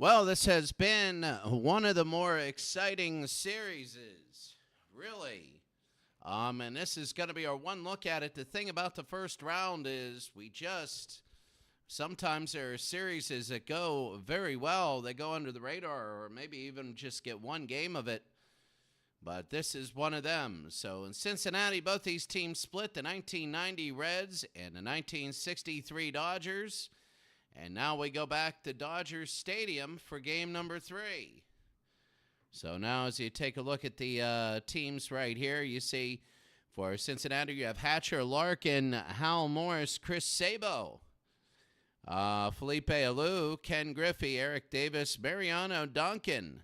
Well, this has been one of the more exciting series, really. And this is going to be our one look at it. The thing about the first round is sometimes there are series that go very well. They go under the radar or maybe even just get one game of it. But this is one of them. So in Cincinnati, both these teams split, the 1990 Reds and the 1963 Dodgers. And now we go back to Dodger Stadium for game number 3. So now as you take a look at the teams right here, you see for Cincinnati, you have Hatcher, Larkin, Hal Morris, Chris Sabo, Felipe Alou, Ken Griffey, Eric Davis, Mariano Duncan,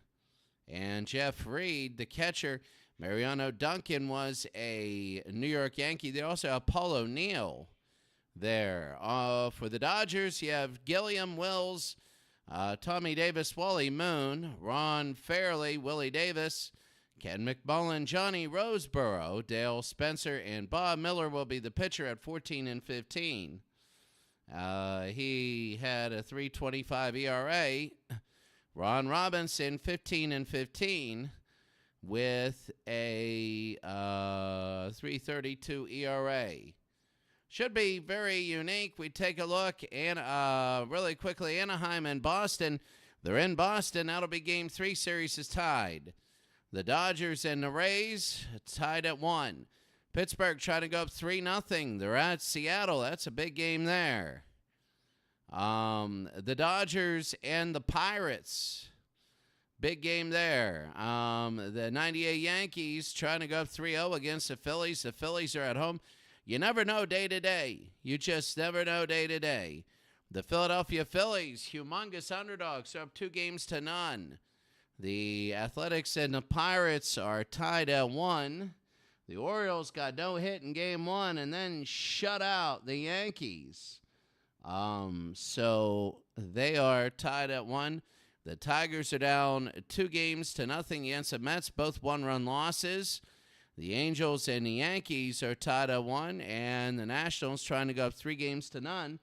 and Jeff Reed, the catcher. Mariano Duncan was a New York Yankee. They also have Paul O'Neill there. For the Dodgers, you have Gilliam, Wills, Tommy Davis, Wally Moon, Ron Fairley, Willie Davis, Ken McMullen, Johnny Roseboro, Dale Spencer, and Bob Miller will be the pitcher at 14 and 15. He had a 3.25 ERA. Ron Robinson, 15 and 15, with a 3.32 ERA. Should be very unique. We take a look and really quickly, Anaheim and Boston. They're in Boston. That'll be game 3. Series is tied. The Dodgers and the Rays tied at 1. Pittsburgh trying to go up 3-0. They're at Seattle. That's a big game there. The Dodgers and the Pirates. Big game there. The 98 Yankees trying to go up 3-0 against the Phillies. The Phillies are at home. You never know day to day. You just never know day to day. The Philadelphia Phillies, humongous underdogs, are up 2-0. The Athletics and the Pirates are tied at 1. The Orioles got no hit in game 1 and then shut out the Yankees. So they are tied at 1. The Tigers are down 2-0 against the Mets, both one-run losses. The Angels and the Yankees are tied at 1, and the Nationals trying to go up 3-0.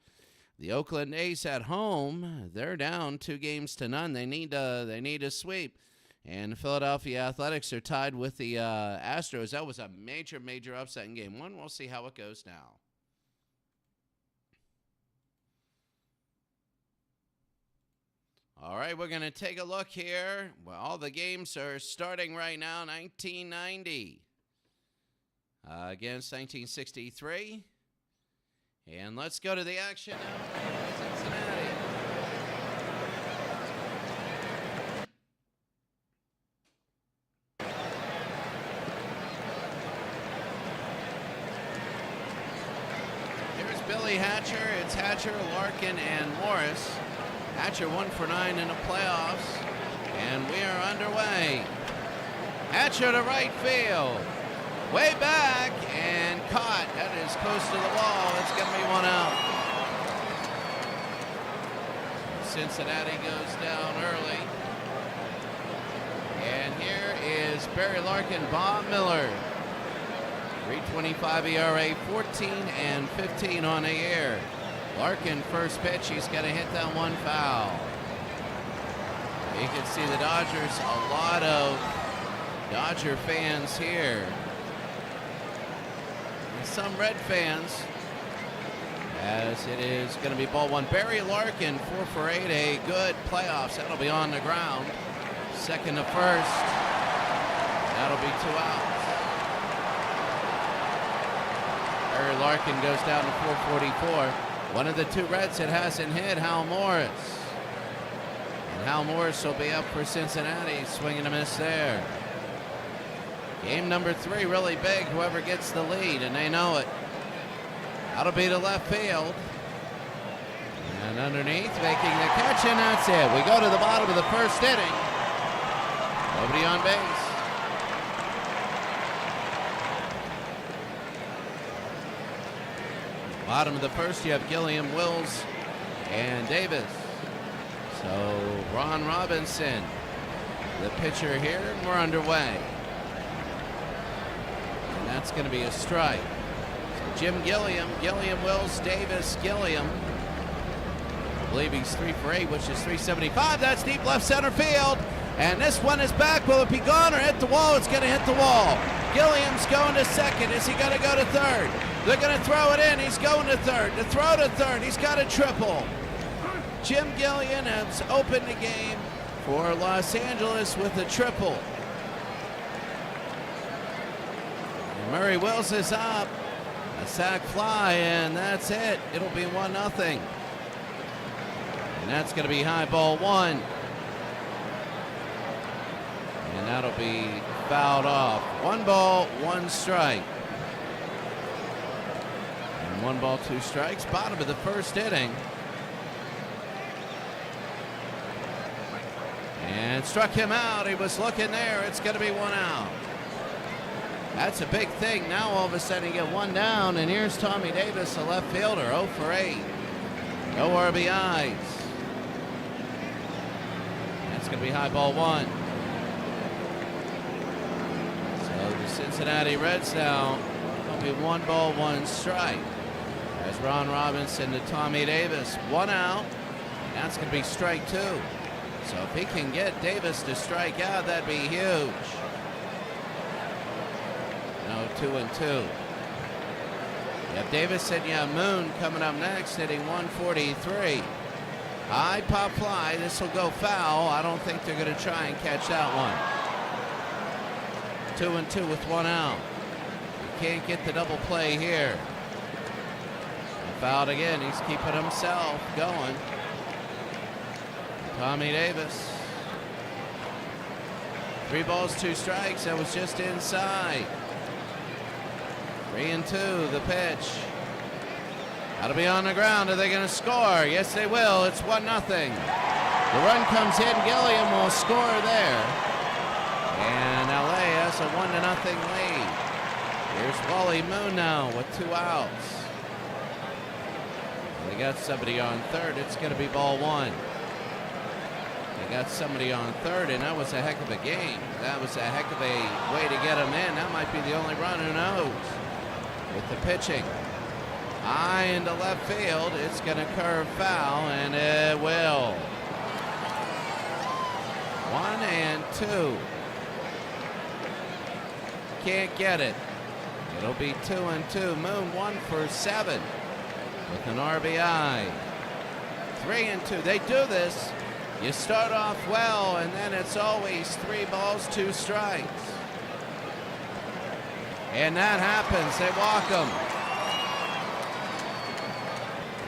The Oakland A's at home, they're down 2-0. They need a sweep. And the Philadelphia Athletics are tied with the Astros. That was a major, major upset in game 1. We'll see how it goes now. All right, we're going to take a look here. Well, all the games are starting right now. 1990 against 1963. And let's go to the action now in Cincinnati. Here's Billy Hatcher. It's Hatcher, Larkin, and Morris. Hatcher 1 for 9 in the playoffs, and we are underway. Hatcher to right field, way back, and caught. That is close to the wall. It's going to be 1 out. Cincinnati goes down early. And here is Barry Larkin, Bob Miller. 3.25 ERA, 14 and 15 on the year. Larkin, first pitch, he's going to hit that one foul. You can see the Dodgers, a lot of Dodger fans here. And some Red fans, as it is going to be ball 1. Barry Larkin, 4 for 8, a good playoffs. That'll be on the ground. Second to first. That'll be 2 outs. Barry Larkin goes down to 444. One of the 2 Reds that hasn't hit, Hal Morris. And Hal Morris will be up for Cincinnati, swinging a miss there. Game number 3, really big, whoever gets the lead, and they know it. That'll be to left field. And underneath, making the catch, and that's it. We go to the bottom of the first inning. Nobody on base. Bottom of the first, you have Gilliam, Wills, and Davis. So Ron Robinson, the pitcher here, and we're underway. And that's going to be a strike. So Jim Gilliam, Wills, Davis, Gilliam. believe he's 3 for 8, which is 375. That's deep left center field. And this one is back. Will it be gone or hit the wall? It's going to hit the wall. Gilliam's going to second. Is he going to go to third? They're going to throw it in. He's going to third. To throw to third. He's got a triple. Jim Gilliam has opened the game for Los Angeles with a triple. And Murray Wills is up. A sac fly, and that's it. It'll be 1-0. And that's going to be high ball 1. And that'll be fouled off. 1 ball, 1 strike. And 1 ball, 2 strikes. Bottom of the first inning. And struck him out. He was looking there. It's going to be 1 out. That's a big thing. Now all of a sudden you get 1 down, and here's Tommy Davis, a left fielder, 0 for 8. No RBIs. That's going to be high ball 1. So the Cincinnati Reds now will be 1 ball, 1 strike. As Ron Robinson to Tommy Davis, 1 out. That's going to be strike 2. So if he can get Davis to strike out, that'd be huge. No, 2-2. You have Davis and you have Moon coming up next, hitting 143. High pop fly. This will go foul. I don't think they're going to try and catch that one. 2-2 with 1 out. You can't get the double play here. Fouled again. He's keeping himself going. Tommy Davis. 3 balls, 2 strikes. That was just inside. 3-2, the pitch. That'll be on the ground. Are they going to score? Yes, they will. It's 1-0. The run comes in. Gilliam will score there. And LA has a 1-0 lead. Here's Wally Moon now with 2 outs. They got somebody on third. It's going to be ball 1. They got somebody on third, and that was a heck of a game. That was a heck of a way to get him in. That might be the only run. Who knows? With the pitching. High into left field. It's going to curve foul, and it will. 1-2. Can't get it. It'll be 2-2. Moon 1 for 7 with an RBI. 3-2. They do this. You start off well, and then it's always 3 balls, 2 strikes. And that happens. They walk them.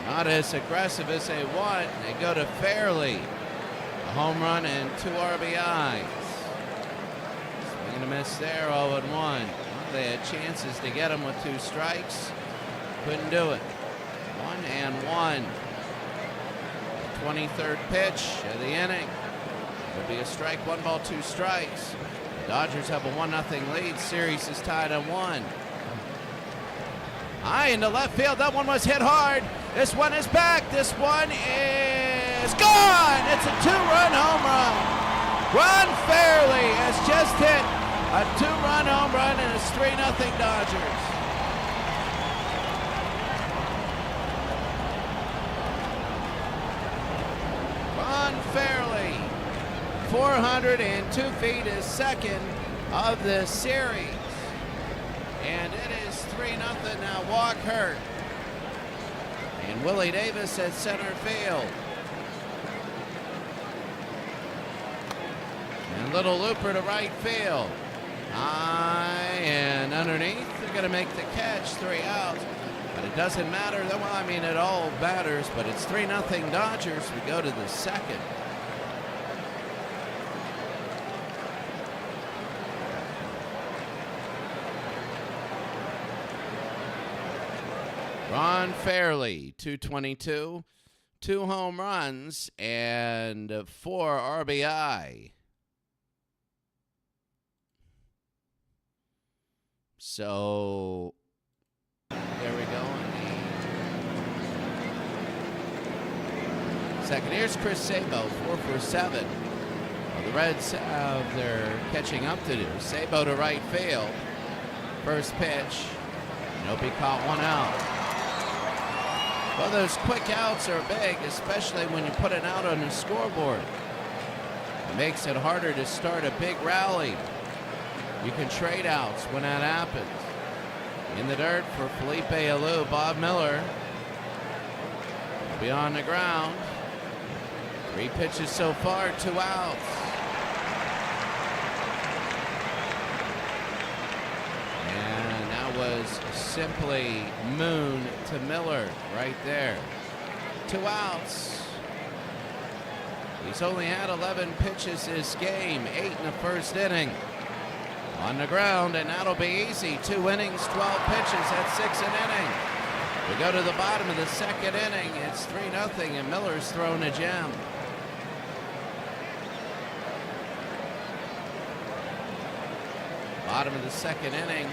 Not as aggressive as they want. They go to Fairley. A home run and 2 RBIs. Swing and a miss there, 0-1. Well, they had chances to get him with 2 strikes. Couldn't do it. 1-1. 23rd pitch of the inning. It'll be a strike, 1 ball, 2 strikes. The Dodgers have a 1-0 lead. Series is tied at 1. High into left field. That one was hit hard. This one is back. This one is gone. It's a 2-run home run. Ron Fairley has just hit a 2-run home run, and it's 3-0 Dodgers. Fairley, 402 feet, is second of the series. And it is 3-0 now. Walk hurt. And Willie Davis at center field. And little looper to right field. High and underneath. They're going to make the catch. 3 outs. But it doesn't matter. Well, I mean, it all matters, but it's 3-0 Dodgers. We go to the second. Ron Fairley, 222, 2 home runs, and 4 RBI. So there we go. Second, here's Chris Sabo, 4 for 7. Well, the Reds have their catching up to do. Sabo to right field. First pitch. Nope, he caught 1 out. Well, those quick outs are big, especially when you put an out on the scoreboard. It makes it harder to start a big rally. You can trade outs when that happens. In the dirt for Felipe Alou, Bob Miller. Will be on the ground. 3 pitches so far, 2 outs. And that was simply Moon to Miller right there. 2 outs. He's only had 11 pitches this game, 8 in the first inning. On the ground, and that'll be easy. 2 innings, 12 pitches, that's 6 an inning. We go to the bottom of the second inning. It's 3-0, and Miller's thrown a gem. Bottom of the second inning.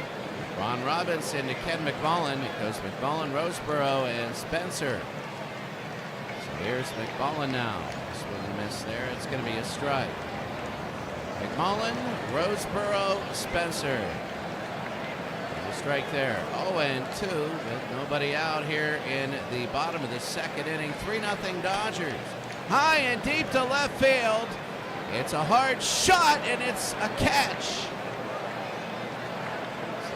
Ron Robinson to Ken McMullen. It goes McMullen, Roseboro, and Spencer. So here's McMullen now. Swing and a miss there. It's going to be a strike. McMullen, Roseboro, Spencer. A strike there. 0-2 with nobody out here in the bottom of the second inning. 3-0 Dodgers. High and deep to left field. It's a hard shot, and it's a catch.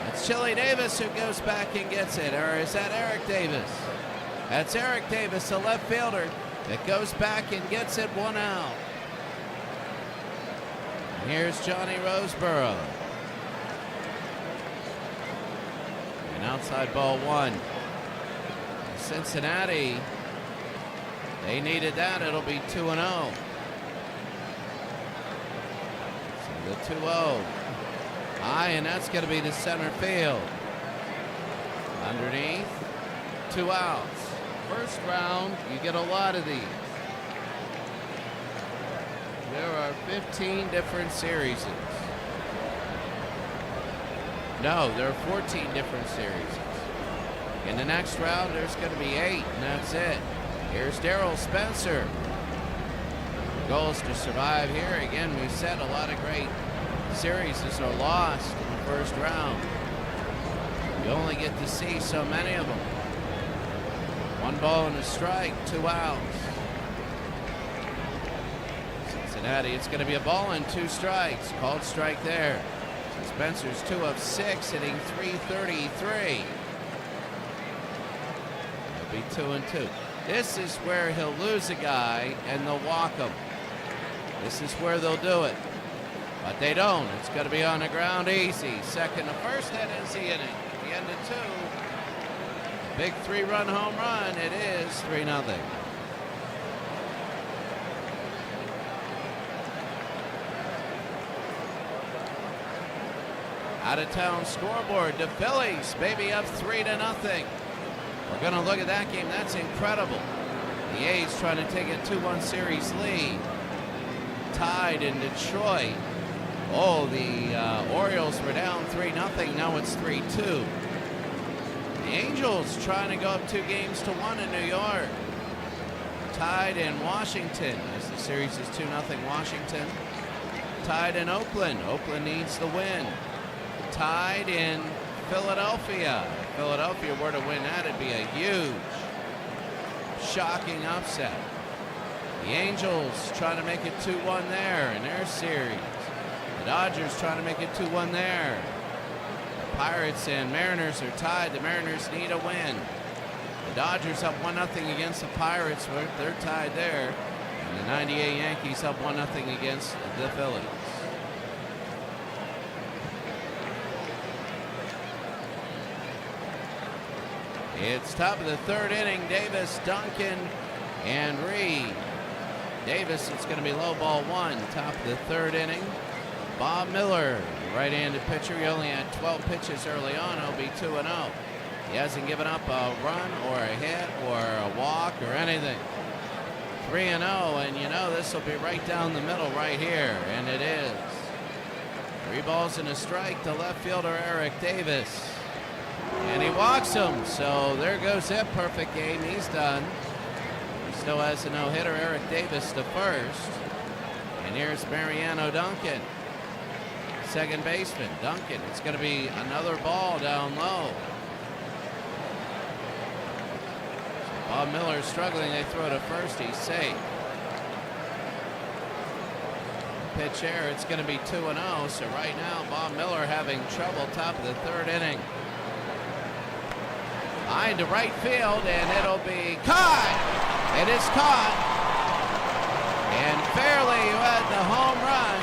It's Chili Davis who goes back and gets it. Or is that Eric Davis? That's Eric Davis, the left fielder, that goes back and gets it 1 out. And here's Johnny Roseboro. An outside ball 1. Cincinnati, they needed that. It'll be 2-0. So the 2-0. High, and that's going to be to center field. Underneath, 2 outs. First round, you get a lot of these. There are 15 different series. No, there are 14 different series. In the next round, there's going to be 8, and that's it. Here's Darryl Spencer. Goals to survive here. Again, we said a lot of great series are lost in the first round. You only get to see so many of them. 1 ball and a strike, 2 outs. Cincinnati, it's going to be a ball and 2 strikes. Called strike there. So Spencer's 2 of 6, hitting .333. It'll be 2-2. This is where he'll lose a guy and they'll walk him. This is where they'll do it. But they don't. It's going to be on the ground easy. Second to first, that is the inning. The end of 2. Big 3-run home run. It is 3-0. Out of town scoreboard. The Phillies maybe up 3-0. We're going to look at that game. That's incredible. The A's trying to take a 2-1 series lead. Tied in Detroit. Oh, the Orioles were down 3-0. Now it's 3-2. The Angels trying to go up 2 games to 1 in New York. Tied in Washington as the series is 2-0 Washington. Tied in Oakland. Oakland needs the win. Tied in Philadelphia. If Philadelphia were to win that, it'd be a huge, shocking upset. The Angels trying to make it 2-1 there in their series. The Dodgers trying to make it 2-1 there. The Pirates and Mariners are tied. The Mariners need a win. The Dodgers up 1-0 against the Pirates. They're tied there. And the 98 Yankees up 1-0 against the Phillies. It's top of the 3rd inning. Davis, Duncan, and Reed. Davis, it's going to be low ball 1, top of the 3rd inning. Bob Miller, right-handed pitcher. He only had 12 pitches early on. He'll be 2-0. He hasn't given up a run or a hit or a walk or anything. 3-0, and you know this will be right down the middle right here, and it is. 3 balls and a strike to left fielder Eric Davis. And he walks him, so there goes that perfect game. He's done. He still has a no-hitter, Eric Davis to first. And here's Mariano Duncan, second baseman. Duncan, it's going to be another ball down low. So Bob Miller struggling. They throw to first. He's safe. Pitch error. It's going to be 2-0. So right now, Bob Miller having trouble. Top of the third inning. High to right field, and it'll be caught. It is caught. And Fairley, who had the home run,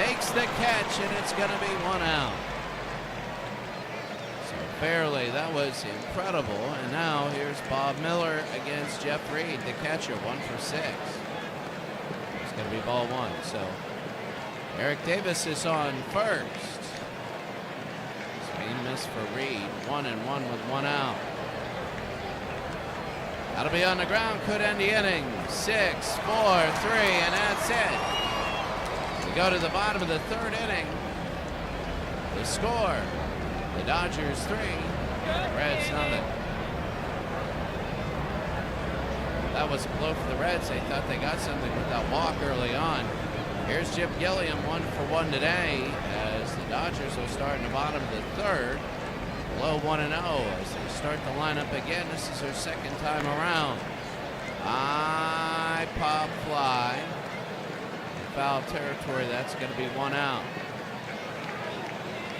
makes the catch, and it's going to be 1 out. So Fairley, that was incredible. And now here's Bob Miller against Jeff Reed, the catcher, 1 for 6. It's going to be ball 1. So Eric Davis is on first. Swing miss for Reed. 1-1 with 1 out. That'll be on the ground. Could end the inning. 6, 4, 3, and that's it. We go to the bottom of the third inning. The score: the Dodgers 3, the Reds 0. That was a blow for the Reds. They thought they got something with that walk early on. Here's Jim Gilliam, 1 for 1 today, as the Dodgers will start in the bottom of the third. Below 1-0 as they start the lineup again. This is their second time around. High pop fly. Foul territory. That's going to be 1 out.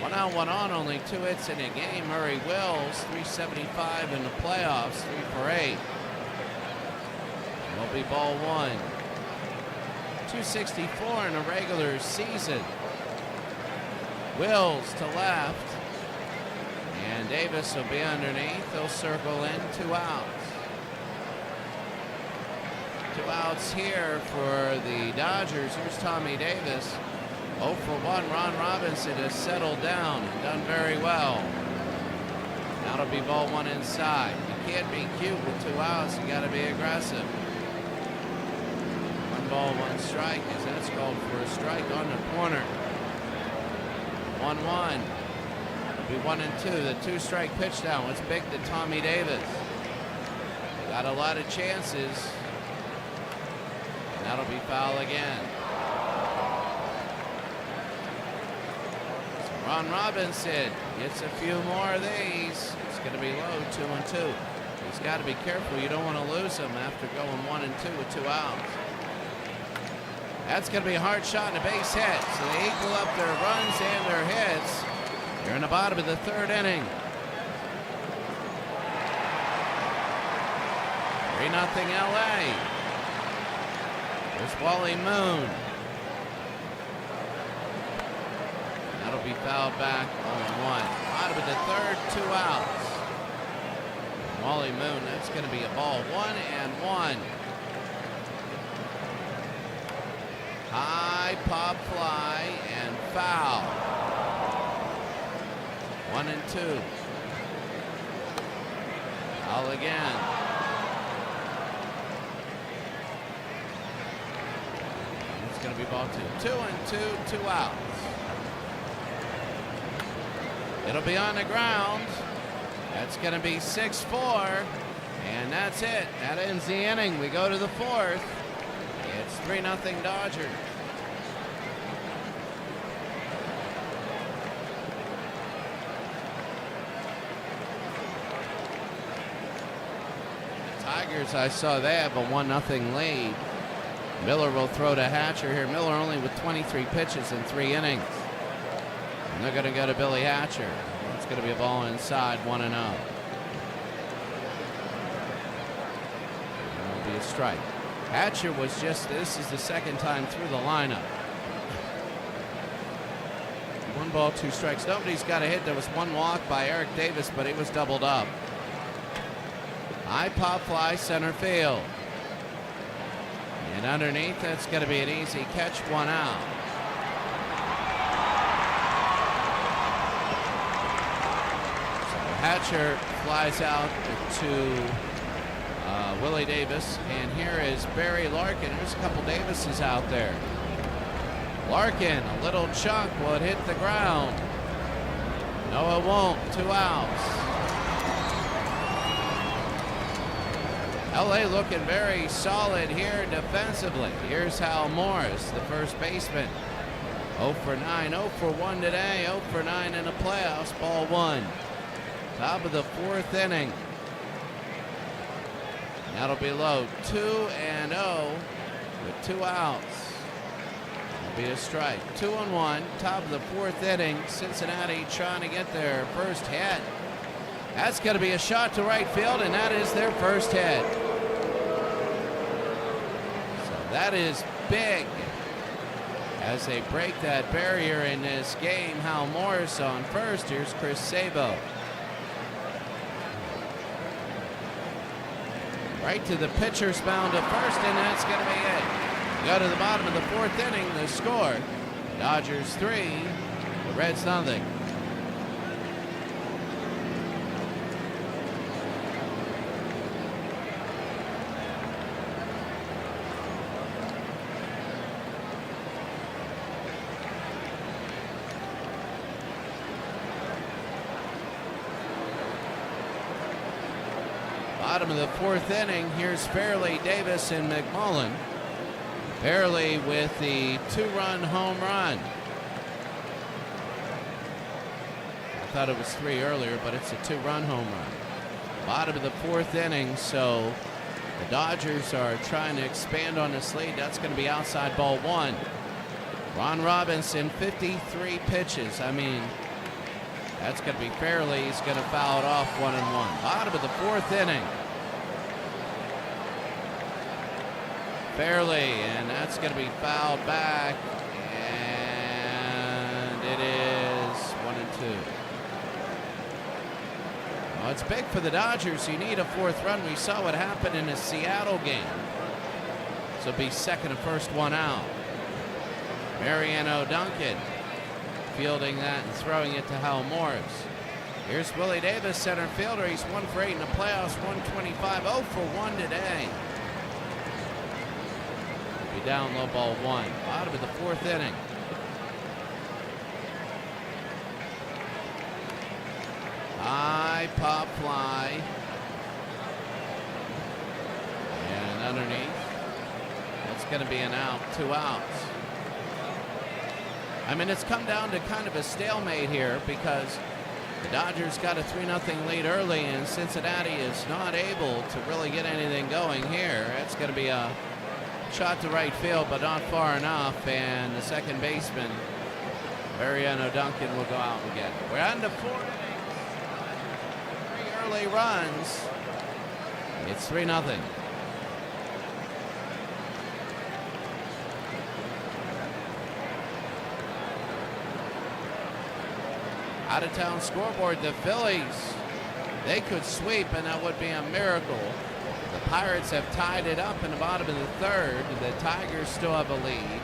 1 out, 1 on. Only 2 hits in a game. Murray Wills, 375 in the playoffs, 3 for 8. Will be ball 1. 264 in a regular season. Wills to left. And Davis will be underneath. He'll circle in. 2 outs. 2 outs here for the Dodgers. Here's Tommy Davis. 0 for 1. Ron Robinson has settled down and done very well. Now it'll be ball 1 inside. You can't be cute with 2 outs. You got to be aggressive. 1 ball, 1 strike, as that's called for a strike on the corner. 1-1. Be 1 and 2. The 2-strike pitch down. What's big to Tommy Davis? Got a lot of chances. And that'll be foul again. So Ron Robinson gets a few more of these. It's going to be low, 2 and 2. He's got to be careful. You don't want to lose him after going 1 and 2 with 2 outs. That's going to be a hard shot and a base hit. So they equal up their runs and their hits. They're in the bottom of the third inning. 3-0 LA. There's Wally Moon. That'll be fouled back, 0-1. Bottom of the third, 2 outs. Wally Moon, that's going to be a ball 1-1. High pop fly and foul. 1 and 2. Foul again. It's going to be ball 2. 2 and 2, 2 outs. It'll be on the ground. That's going to be 6-4. And that's it. That ends the inning. We go to the 4th. It's 3-0 Dodgers. Tigers, I saw they have a 1-0 lead. Miller will throw to Hatcher here. Miller only with 23 pitches in 3 innings. And they're going to go to Billy Hatcher. It's going to be a ball inside, 1-0. It'll be a strike. Hatcher was this is the second time through the lineup. 1 ball, 2 strikes. Nobody's got a hit. There was 1 walk by Eric Davis, but he was doubled up. High pop fly, center field. And underneath, that's going to be an easy catch, 1 out. So Hatcher flies out to Willie Davis, and here is Barry Larkin. There's a couple Davises out there. Larkin, a little chunk, will it hit the ground? No, it won't. 2 outs. LA looking very solid here defensively. Here's Hal Morris, the first baseman. 0 for 9, 0 for 1 today, 0 for 9 in the playoffs, ball 1. Top of the 4th inning. That'll be low. 2-0 with 2 outs. That'll be a strike. 2-1. Top of the 4th inning. Cincinnati trying to get their first hit. That's going to be a shot to right field, and that is their first hit. So that is big as they break that barrier in this game. Hal Morris on first. Here's Chris Sabo. Right to the pitcher's mound at first, and that's going to be it. Go to the bottom of the 4th inning. The score: Dodgers 3, the Reds nothing. Bottom of the 4th inning, here's Fairley, Davis, and McMullen. Fairley with the 2-run home run. I thought it was 3 earlier, but it's a 2-run home run. Bottom of the 4th inning, so the Dodgers are trying to expand on this lead. That's going to be outside ball 1. Ron Robinson, 53 pitches. I mean, that's going to be Fairley. He's going to foul it off 1-1. Bottom of the 4th inning. Fairley, and that's going to be fouled back, and it is 1-2. Well, it's big for the Dodgers. You need a 4th run. We saw what happened in the Seattle game. So it'll be second and first, 1 out. Mariano Duncan fielding that and throwing it to Hal Morris. Here's Willie Davis, center fielder. He's 1 for 8 in the playoffs, 125, 0 for 1 today. Be down low, ball 1. Bottom of the 4th inning. High pop fly. And underneath. That's going to be an out, 2 outs. I mean, it's come down to kind of a stalemate here because the Dodgers got a 3-0 lead early, and Cincinnati is not able to really get anything going here. It's going to be a shot to right field, but not far enough, and the second baseman, Mariano Duncan, will go out and get it. We're on to 4 innings. 3 early runs. It's 3-0. Out-of-town scoreboard, the Phillies, they could sweep, and that would be a miracle. The Pirates have tied it up in the bottom of the 3rd. The Tigers still have a lead.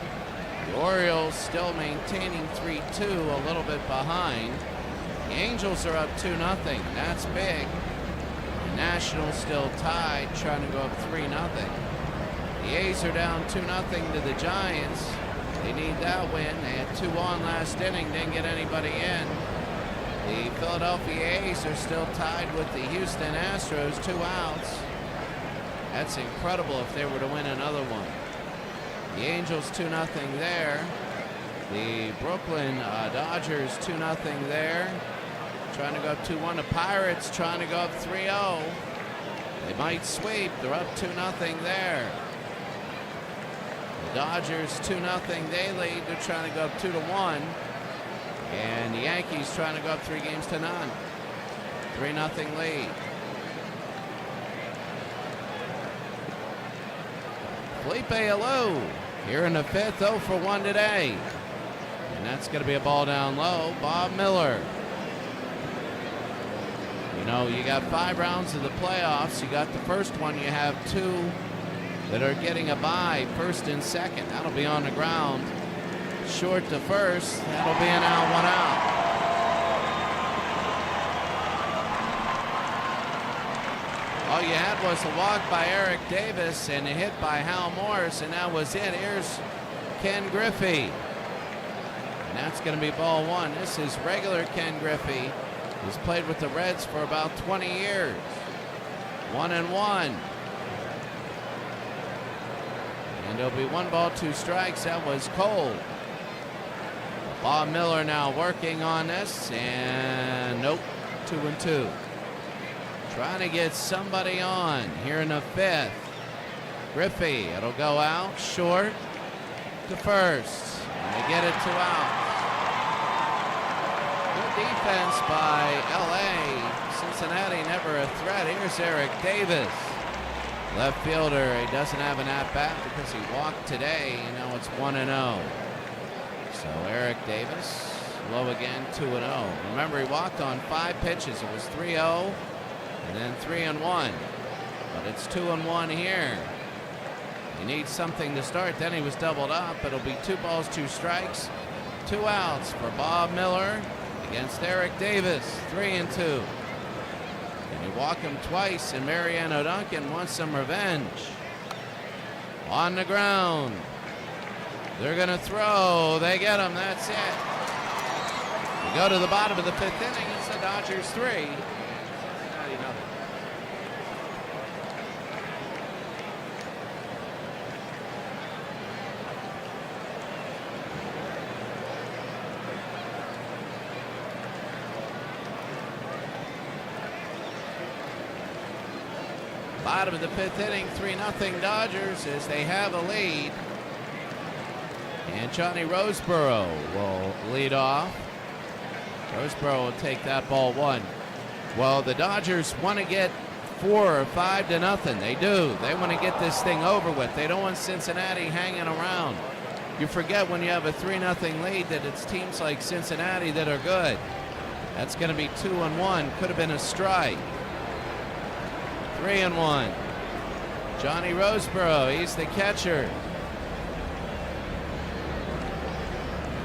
The Orioles still maintaining 3-2, a little bit behind. The Angels are up 2-0. That's big. The Nationals still tied, trying to go up 3-0. The A's are down 2-0 to the Giants. They need that win. They had 2 on last inning, didn't get anybody in. The Philadelphia A's are still tied with the Houston Astros, 2 outs. That's incredible if they were to win another one. The Angels 2-0 there. The Brooklyn Dodgers 2-0 there. Trying to go up 2-1. The Pirates trying to go up 3-0. They might sweep. They're up 2-0 there. The Dodgers 2-0. They lead. They're trying to go up 2-1. And the Yankees trying to go up 3 games to none. 3-0 lead. Felipe Alou here in the 5th, 0 for 1 today. And that's going to be a ball down low. Bob Miller. You know, you got 5 rounds of the playoffs. You got the first one. You have 2 that are getting a bye, first and second. That'll be on the ground. Short to first. That'll be an out, 1 out. All you had was a walk by Eric Davis and a hit by Hal Morris, and that was it. Here's Ken Griffey. And that's going to be ball 1. This is regular Ken Griffey. He's played with the Reds for about 20 years. 1-1. And it'll be 1 ball, 2 strikes. That was cold. Bob Miller now working on this, and nope, 2-2. Trying to get somebody on here in the 5th. Griffey, it'll go out short to first. And they get it 2 outs. Good defense by LA. Cincinnati never a threat. Here's Eric Davis. Left fielder, he doesn't have an at-bat because he walked today. Now it's 1-0. So Eric Davis, low again, 2-0. Remember, he walked on 5 pitches. It was 3-0 and then 3-1. But it's 2-1 here. He needs something to start. Then he was doubled up. It'll be 2 balls, 2 strikes, 2 outs for Bob Miller against Eric Davis, 3-2. And you walk him twice, and Mariano Duncan wants some revenge. On the ground. They're going to throw. They get him. That's it. We go to the bottom of the 5th inning. It's the Dodgers 3. Bottom of the 5th inning, 3-0 Dodgers as they have a lead. And Johnny Roseboro will lead off. Roseboro will take that ball 1. Well, the Dodgers want to get 4 or 5-0. They do. They want to get this thing over with. They don't want Cincinnati hanging around. You forget when you have a 3-0 lead that it's teams like Cincinnati that are good. That's going to be 2-1. Could have been a strike. 3-1. Johnny Roseboro, he's the catcher.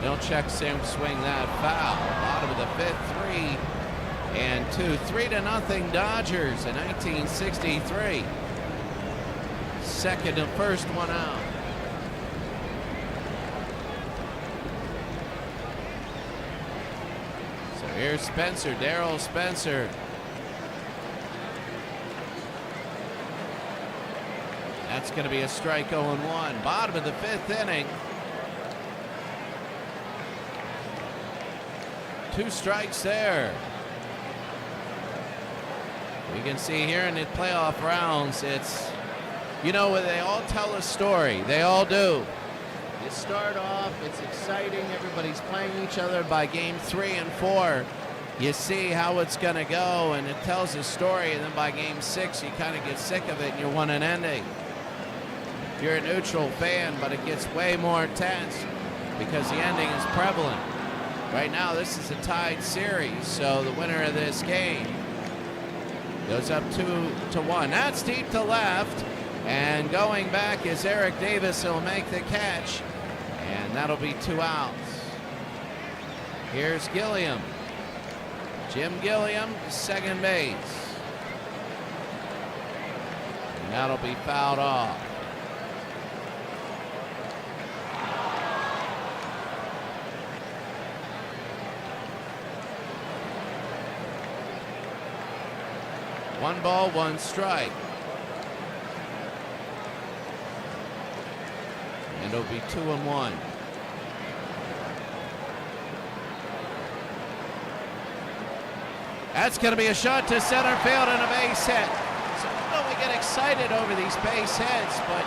Don't check Sam swing that foul. Bottom of the 5th, 3-2. 3-0 Dodgers in 1963. Second and first, 1 out. So here's Spencer, Darryl Spencer. That's going to be a strike 0-1. Bottom of the 5th inning. 2 strikes there. You can see here in the playoff rounds, it's, you know, they all tell a story. They all do. You start off, it's exciting. Everybody's playing each other. By game 3 and 4, you see how it's going to go, and it tells a story. And then by game 6, you kind of get sick of it, and you want an ending. You're a neutral fan, but it gets way more intense because the ending is prevalent. Right now, this is a tied series, so the winner of this game goes up 2-1. That's deep to left, and going back is Eric Davis. He'll make the catch, and that'll be 2 outs. Here's Gilliam. Jim Gilliam, second base. And that'll be fouled off. One ball, 1 strike. And it'll be 2-1. That's going to be a shot to center field and a base hit. So we get excited over these base hits, but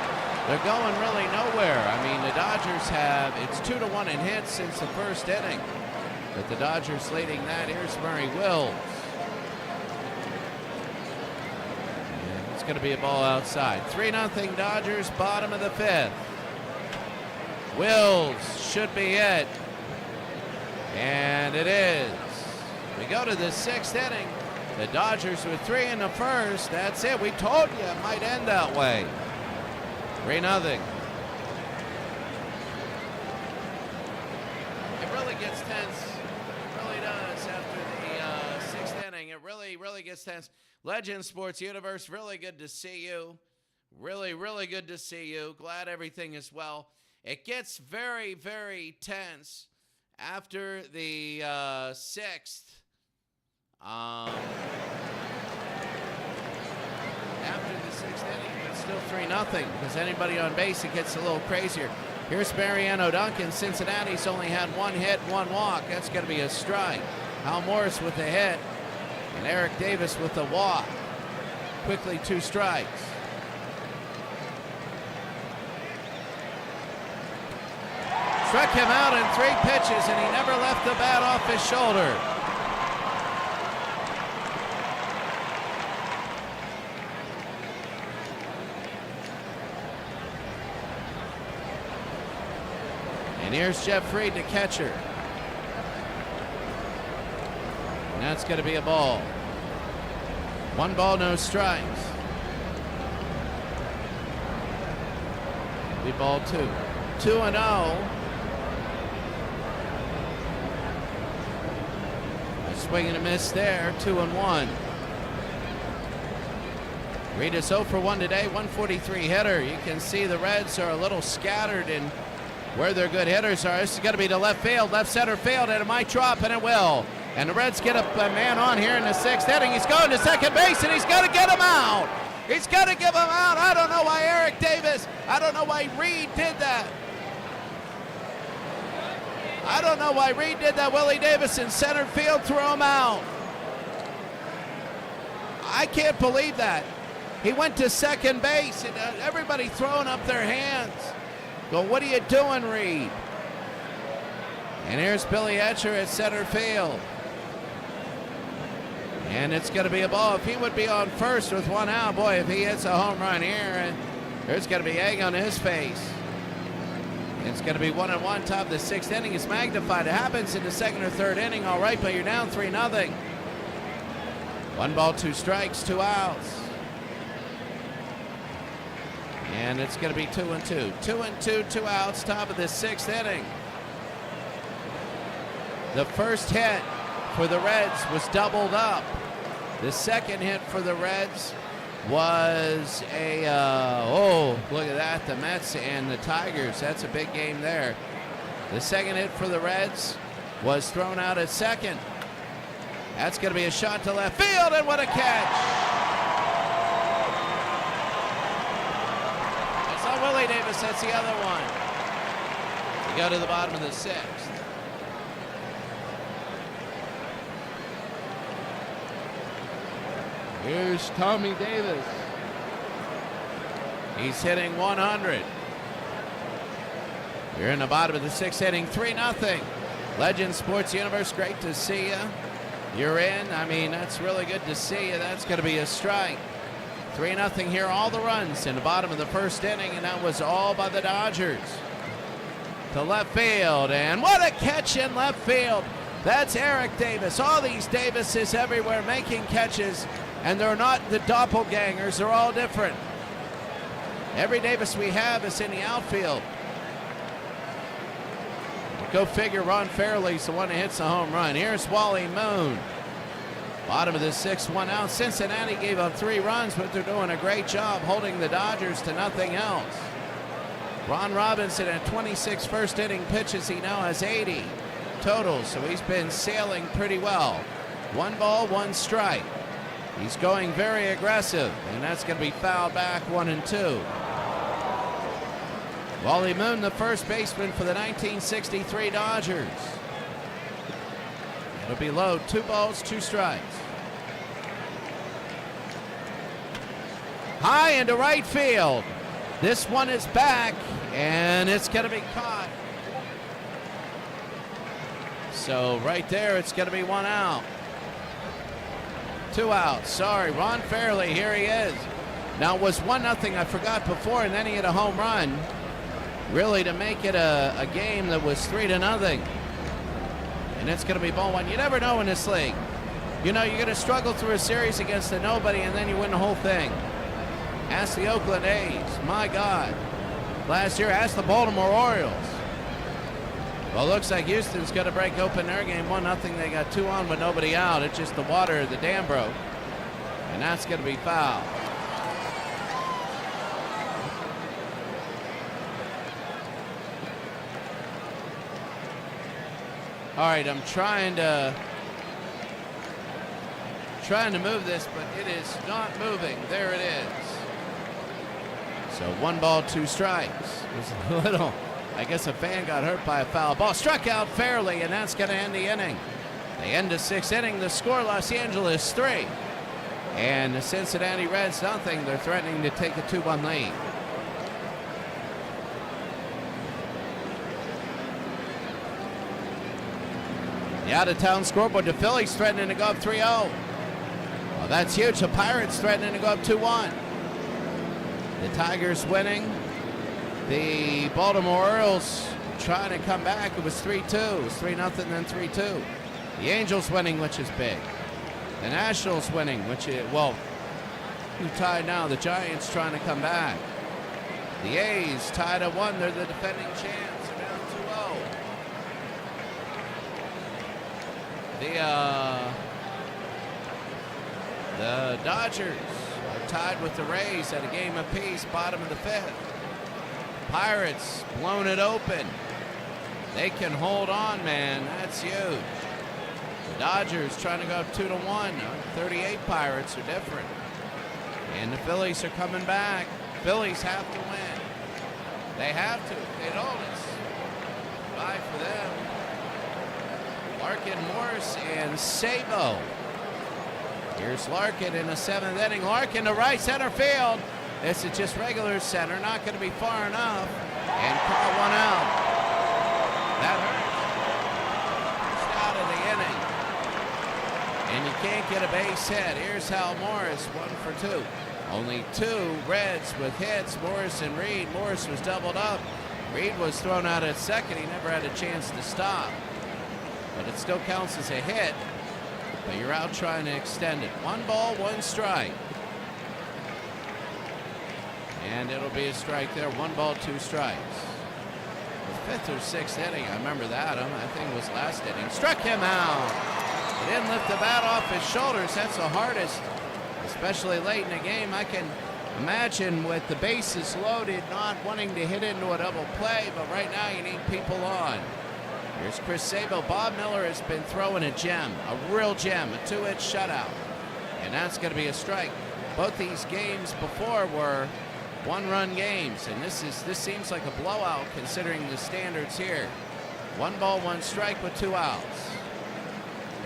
they're going really nowhere. I mean, the Dodgers have, it's 2-1 in hits since the first inning. But the Dodgers leading that. Here's Murray Wills. It's going to be a ball outside. 3-0 Dodgers, bottom of the 5th. Wills should be it. And it is. We go to the 6th inning. The Dodgers with 3 in the first. That's it. We told you it might end that way. 3-0. It really gets tense. It really does after the 6th inning. It really gets tense. Legend Sports Universe, really good to see you. Really good to see you. Glad everything is well. It gets very, very tense after the 6th. After the 6th inning, it's still 3-0 because anybody on base, it gets a little crazier. Here's Mariano Duncan. Cincinnati's only had 1 hit, 1 walk. That's going to be a strike. Hal Morris with the hit. And Eric Davis with the walk. Quickly 2 strikes. Struck him out in 3 pitches, and he never left the bat off his shoulder. And here's Jeff Fried, the catcher. And that's going to be a ball. 1 ball, no strikes. Be ball 2. 2-0. A swing and a miss there. 2-1. Reed is 0 for 1 today. 143 hitter. You can see the Reds are a little scattered in where their good hitters are. This is going to be to left field, left center field, and it might drop, and it will. And the Reds get a man on here in the 6th inning. He's going to second base, and he's got to get him out. He's got to give him out. I don't know why Eric Davis, I don't know why Reed did that. I don't know why Reed did that. Willie Davis in center field threw him out. I can't believe that. He went to second base, and everybody throwing up their hands. Going, what are you doing, Reed? And here's Billy Etcher at center field. And it's going to be a ball. If he would be on first with 1 out, boy, if he hits a home run here, there's going to be egg on his face. It's going to be 1-1, top of the 6th inning. It's magnified. It happens in the 2nd or 3rd inning, all right, but you're down 3-0. 1 ball, 2 strikes, 2 outs. And it's going to be 2-2. 2-2, 2 outs, top of the 6th inning. The first hit for the Reds was doubled up. The second hit for the Reds was a, look at that, the Mets and the Tigers. That's a big game there. The second hit for the Reds was thrown out at second. That's going to be a shot to left field, and what a catch. It's not Willie Davis, that's the other one. We go to the bottom of the 6th. Here's Tommy Davis. He's hitting 100. You're in the bottom of the 6th inning, 3-0. Legend Sports Universe, great to see you. You're in. I mean, that's really good to see you. That's going to be a strike. 3-0 here, all the runs in the bottom of the 1st inning, and that was all by the Dodgers. To left field, and what a catch in left field. That's Eric Davis. All these Davises everywhere making catches. And they're not the doppelgangers, they're all different. Every Davis we have is in the outfield. Go figure, Ron Fairley's the one that hits the home run. Here's Wally Moon. Bottom of the 6th, 1 out. Cincinnati gave up 3 runs, but they're doing a great job holding the Dodgers to nothing else. Ron Robinson at 26 first inning pitches, he now has 80 total, so he's been sailing pretty well. 1 ball, 1 strike. He's going very aggressive, and that's going to be fouled back, 1-2. Wally Moon, the first baseman for the 1963 Dodgers. It'll be low, 2 balls, 2 strikes. High into right field. This one is back, and it's going to be caught. So right there, it's going to be 1 out. 2 outs. Sorry, Ron Fairley, here he is. Now it was 1-0, I forgot before, and then he hit a home run, really to make it a game that was 3-0. And it's going to be ball 1. You never know in this league. You know, you're going to struggle through a series against a nobody, and then you win the whole thing. Ask the Oakland A's. My God. Last year, ask the Baltimore Orioles. Well, it looks like Houston's going to break open their game 1-0. They got 2 on with nobody out. It's just the water, the dam broke. And that's going to be foul. All right, I'm trying to move this, but it is not moving. There it is. So 1 ball, 2 strikes. It was a little... I guess a fan got hurt by a foul ball. Struck out fairly, and that's going to end the inning. They end the 6th inning. The score, Los Angeles 3, And the Cincinnati Reds nothing. They're threatening to take a 2-1 lead. The out-of-town scoreboard. The Phillies threatening to go up 3-0. Well, that's huge. The Pirates threatening to go up 2-1. The Tigers winning. The Baltimore Orioles trying to come back. It was 3-2. It was 3-0, then 3-2. The Angels winning, which is big. The Nationals winning, which is, well, who tied now? The Giants trying to come back. The A's tied at 1. They're the defending champs. They're down 2-0. The Dodgers are tied with the Rays at a game apiece, bottom of the 5th. Pirates blown it open. They can hold on, man. That's huge. The Dodgers trying to go up 2-1. 38 Pirates are different. And the Phillies are coming back. Phillies have to win. They have to. They don't. It's bye for them. Larkin, Morris, and Sabo. Here's Larkin in the 7th inning. Larkin to right center field. This is just regular center. Not going to be far enough. And call one out. That hurts. Just out of the inning. And you can't get a base hit. Here's Hal Morris, 1 for 2. Only 2 Reds with hits, Morris and Reed. Morris was doubled up. Reed was thrown out at second. He never had a chance to stop. But it still counts as a hit. But you're out trying to extend it. 1 ball, 1 strike. And it'll be a strike there. 1 ball, 2 strikes. The 5th or 6th inning, I remember that. I think it was last inning. Struck him out. He didn't lift the bat off his shoulders. That's the hardest, especially late in the game. I can imagine with the bases loaded, not wanting to hit into a double play, but right now you need people on. Here's Chris Sabo. Bob Miller has been throwing a gem, a real gem, a 2-hit shutout. And that's going to be a strike. Both these games before were 1-run games, and this seems like a blowout considering the standards here. 1 ball, 1 strike with 2 outs.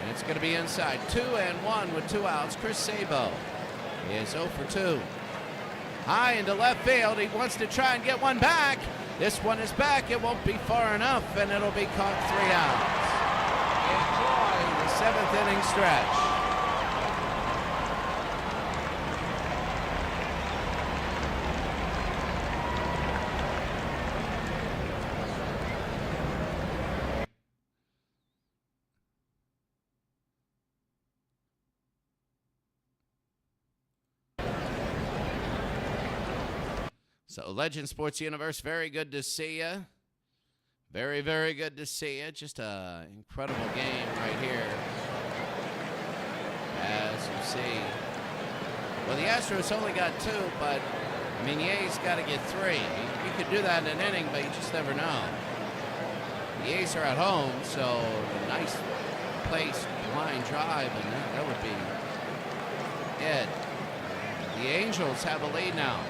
And it's going to be inside. 2-1 with 2 outs. Chris Sabo is 0 for 2. High into left field. He wants to try and get one back. This one is back. It won't be far enough, and it'll be caught 3 outs. Enjoy the 7th inning stretch. So, Legend Sports Universe, very good to see you. Very, very good to see you. Just an incredible game right here. As you see. Well, the Astros only got 2, but, I mean, the A's got to get 3. You could do that in an inning, but you just never know. The A's are at home, so a nice place, line drive, and that would be it. The Angels have a lead now.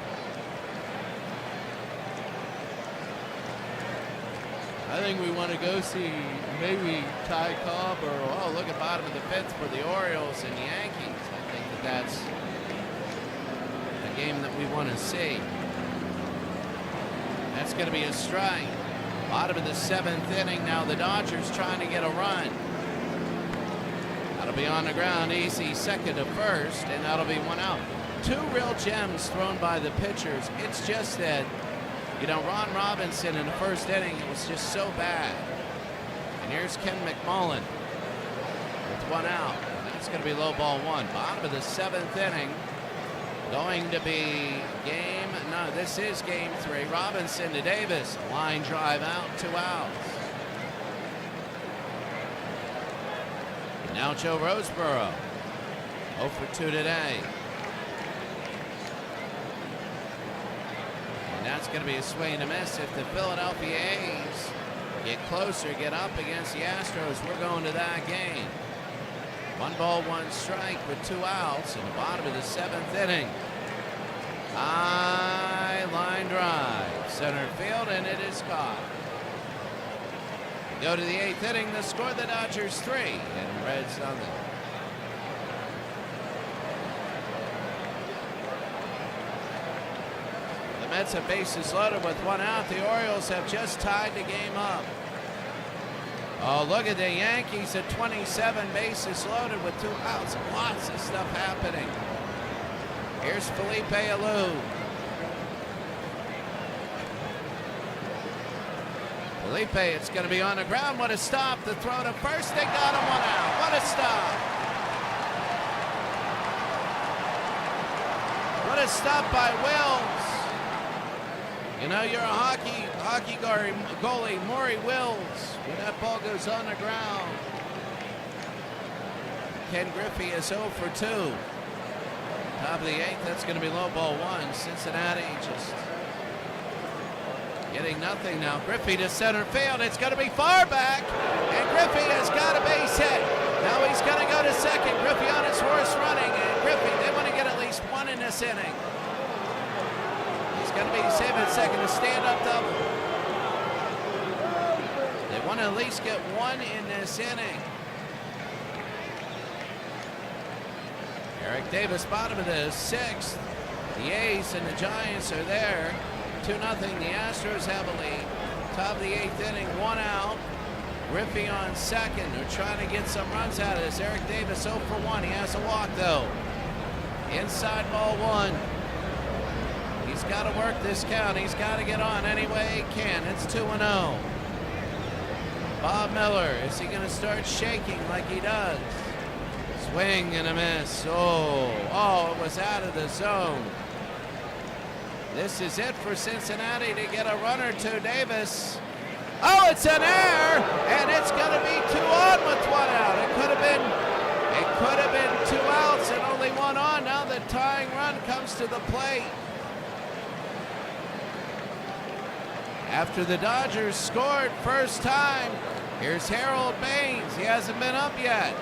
I think we want to go see maybe Ty Cobb or, oh, look at bottom of the 5th for the Orioles and Yankees. I think that's the game that we want to see. That's going to be a strike. Bottom of the 7th inning now. The Dodgers trying to get a run. That'll be on the ground easy, second to first, and that'll be 1 out. 2 real gems thrown by the pitchers. It's just that, you know, Ron Robinson in the first inning, it was just so bad. And here's Ken McMullen with 1 out. That's going to be low ball 1. Bottom of the 7th inning. Going to be this is game 3. Robinson to Davis. Line drive out, 2 outs. And now Joe Roseboro. 0 for 2 today. That's going to be a swing and a miss. If the Philadelphia A's get closer, get up against the Astros, we're going to that game. 1 ball, 1 strike with 2 outs in the bottom of the 7th inning. High line drive, center field, and it is caught. We go to the 8th inning. The score, the Dodgers 3 and Reds nothing. Mets have bases loaded with one out. The Orioles have just tied the game up. Oh, look at the Yankees at 27 bases loaded with 2 outs. Lots of stuff happening. Here's Felipe Alou. Felipe, it's going to be on the ground. What a stop. The throw to first. They got him, 1 out. What a stop. What a stop by Wills. You know, you're a hockey goalie, Maury Wills, when that ball goes on the ground. Ken Griffey is 0 for 2. Top of the 8th, that's going to be low ball 1. Cincinnati just getting nothing now. Griffey to center field. It's going to be far back, and Griffey has got a base hit. Now he's going to go to second. Griffey on his horse running, and Griffey, they want to get at least 1 in this inning. He's going to be saving second to stand-up double. They want to at least get 1 in this inning. Eric Davis, bottom of the 6th. The A's and the Giants are there. 2-0. The Astros have a lead. Top of the 8th inning, 1 out. Griffey on second. They're trying to get some runs out of this. Eric Davis 0 for 1. He has a walk, though. Inside ball 1. He's got to work this count. He's got to get on any way he can. It's 2-0. Bob Miller, is he going to start shaking like he does? Swing and a miss. Oh, it was out of the zone. This is it for Cincinnati to get a runner to Davis. Oh, it's an error, and it's going to be 2 on with 1 out. It could have been 2 outs and only 1 on. Now the tying run comes to the plate. After the Dodgers scored first time, here's Harold Baines. He hasn't been up yet.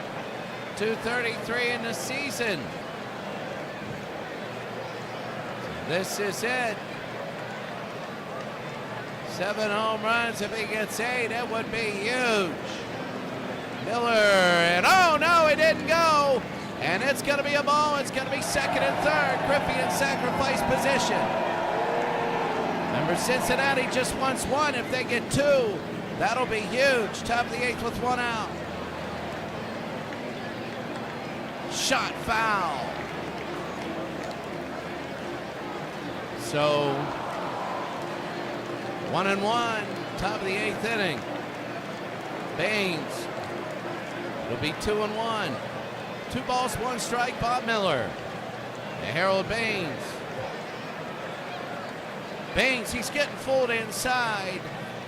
233 in the season. This is it. 7 home runs. If he gets 8, it would be huge. Miller, and oh no, it didn't go. And it's going to be a ball. It's going to be second and third. Griffey in sacrifice position. Remember, Cincinnati just wants 1. If they get 2, that'll be huge. Top of the 8th with 1 out. Shot foul. So 1-1, top of the 8th inning. Baines. It'll be 2-1. 2 balls, 1 strike. Bob Miller. To Harold Baines. Baines, he's getting fooled inside,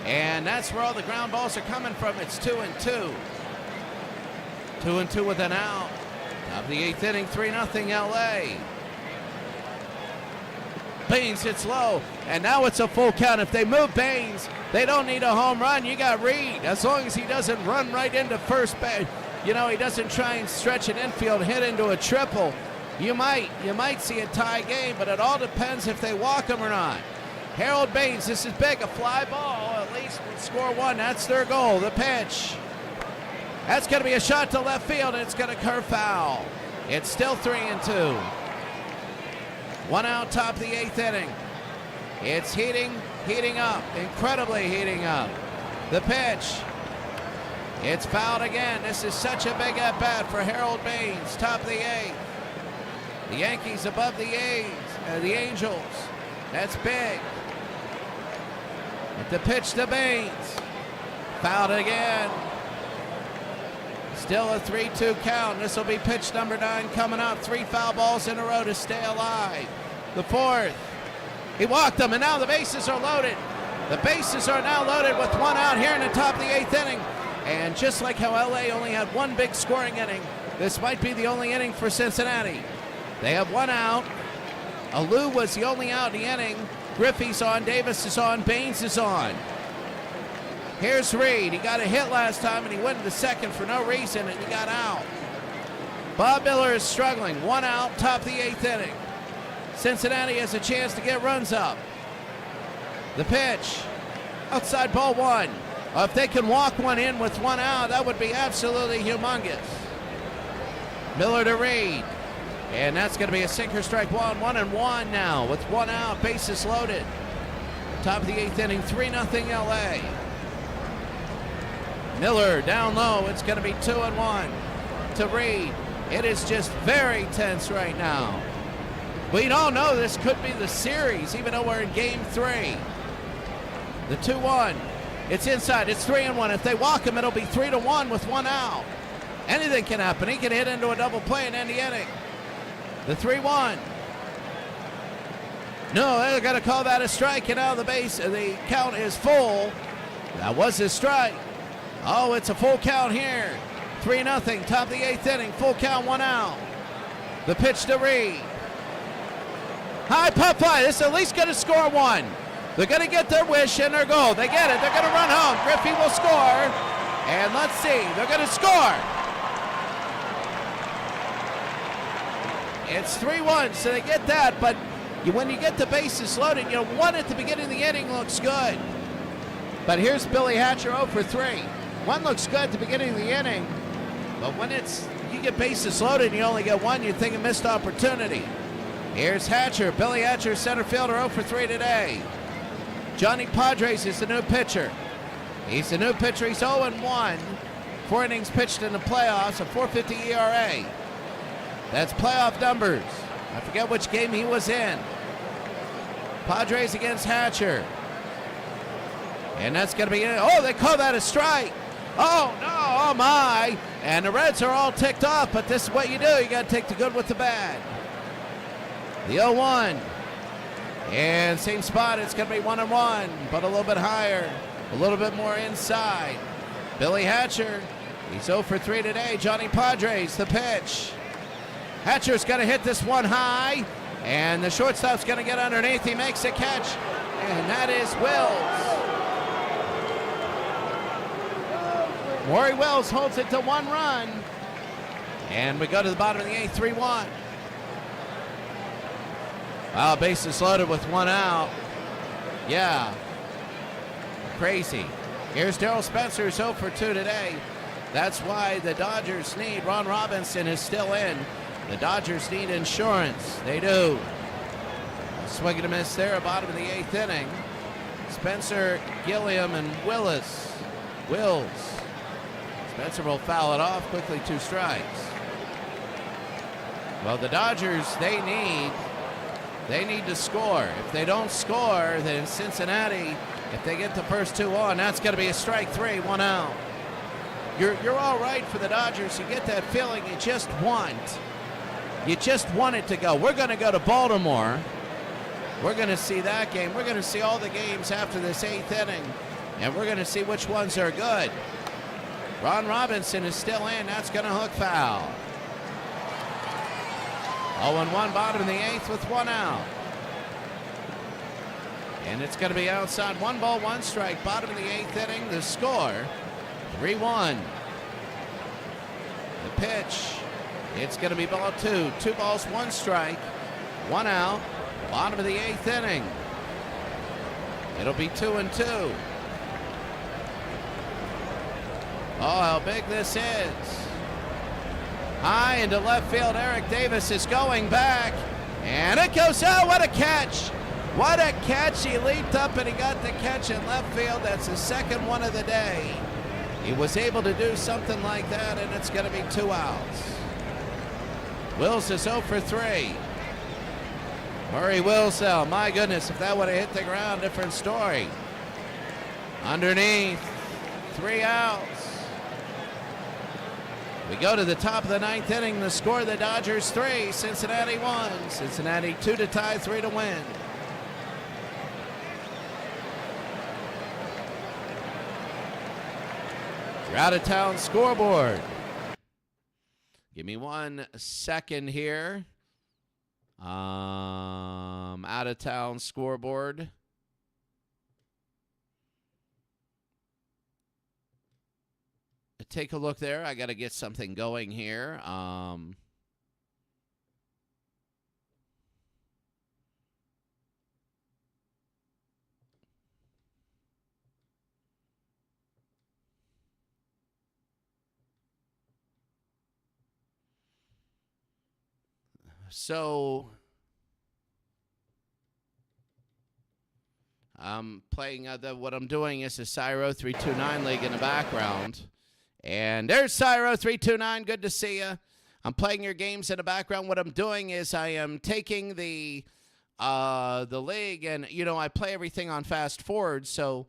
and that's where all the ground balls are coming from. It's 2-2. 2-2 with an out. Top of the 8th inning, 3-0 LA. Baines hits low, and now it's a full count. If they move Baines, they don't need a home run. You got Reed. As long as he doesn't run right into first base, you know, he doesn't try and stretch an infield hit into a triple, you might see a tie game, but it all depends if they walk him or not. Harold Baines, this is big, a fly ball, at least would score 1. That's their goal. The pitch. That's going to be a shot to left field, and it's going to curve foul. It's still 3-2. 1 out, top of the 8th inning. It's heating up, incredibly heating up. The pitch. It's fouled again. This is such a big at-bat for Harold Baines, top of the 8th. The Yankees above the Angels. That's big. At the pitch to Baines. Fouled again. Still a 3-2 count. This will be pitch number 9 coming up. 3 foul balls in a row to stay alive. The 4th. He walked them, and now the bases are loaded. The bases are now loaded with 1 out here in the top of the 8th inning. And just like how LA only had 1 big scoring inning, this might be the only inning for Cincinnati. They have 1 out. Alou was the only out in the inning. Griffey's on, Davis is on, Baines is on. Here's Reed. He got a hit last time, and he went to second for no reason, and he got out. Bob Miller is struggling. 1 out, top of the 8th inning. Cincinnati has a chance to get runs up. The pitch. Outside ball 1. If they can walk 1 in with 1 out, that would be absolutely humongous. Miller to Reed. And that's going to be a sinker, strike one. 1-1 now with one out, bases loaded. Top of the 8th inning, 3-0 LA. Miller down low. It's going to be 2-1 to Reed. It is just very tense right now. We all know this could be the series, even though we're in game 3. The 2-1. It's inside. It's 3-1. If they walk him, it'll be 3-1 with one out. Anything can happen. He can hit into a double play and end the inning. The 3-1. No, they're going to call that a strike, and now the count is full. That was his strike. Oh, it's a full count here. 3-0, top of the 8th inning, full count, one out. The pitch to Reed. High pop fly. This is at least going to score one. They're going to get their wish and their goal. They get it. They're going to run home. Griffey will score. And let's see. They're going to score. It's 3-1, so they get that, but when you get the bases loaded, one at the beginning of the inning looks good. But here's Billy Hatcher 0 for 3. One looks good at the beginning of the inning, but when you get bases loaded and you only get one, you think a missed opportunity. Here's Hatcher. Billy Hatcher, center fielder, 0 for 3 today. Johnny Padres is the new pitcher. He's the new pitcher. He's 0-1. 4 innings pitched in the playoffs, a 4.50 ERA. That's playoff numbers. I forget which game he was in. Padres against Hatcher. And that's going to be it. Oh, they call that a strike. Oh, no, oh, my. And the Reds are all ticked off, but this is what you do. You got to take the good with the bad. The 0-1. And same spot. It's going to be 1-1, but a little bit higher, a little bit more inside. Billy Hatcher, he's 0 for 3 today. Johnny Padres, the pitch. Hatcher's going to hit this one high, and the shortstop's going to get underneath. He makes a catch, and that is Wills. Maury Wills holds it to 1 run, and we go to the bottom of the 8th, 3-1. Wow, bases loaded with one out. Yeah, crazy. Here's Darryl Spencer, who's 0 for 2 today. That's why the Dodgers need. Ron Robinson is still in. The Dodgers need insurance. They do. Swing and a miss there, bottom of the 8th inning. Spencer, Gilliam, and Wills. Spencer will foul it off quickly, 2 strikes. Well, the Dodgers, they need to score. If they don't score, then Cincinnati, if they get the first 2 on, that's going to be a strike 3, 1 out. You're all right for the Dodgers. You get that feeling you just want. You just want it to go. We're going to go to Baltimore. We're going to see that game. We're going to see all the games after this 8th inning, and we're going to see which ones are good. Ron Robinson is still in. That's going to hook foul. 0-1, bottom of the 8th with 1 out. And it's going to be outside. 1 ball, 1 strike. Bottom of the 8th inning. The score, 3-1. The pitch. It's going to be ball 2. 2 balls, 1 strike. 1 out. Bottom of the 8th inning. It'll be 2-2. Oh, how big this is. High into left field. Eric Davis is going back. And it goes out. What a catch. What a catch. He leaped up and he got the catch in left field. That's the second one of the day. He was able to do something like that, and it's going to be 2 outs. Wills is 0 for 3. Murray Wills, my goodness, if that would have hit the ground, different story. Underneath, 3 outs. We go to the top of the 9th inning. The score, the Dodgers 3, Cincinnati 1. Cincinnati 2 to tie, 3 to win. Your out-of-town scoreboard. Give me 1 second here. Out-of-town scoreboard. Take a look there. I got to get something going here. So I'm playing, what I'm doing is a Cyro 329 League in the background. And there's Cyro 329. Good to see you. I'm playing your games in the background. What I'm doing is I am taking the league, and, I play everything on fast forward, so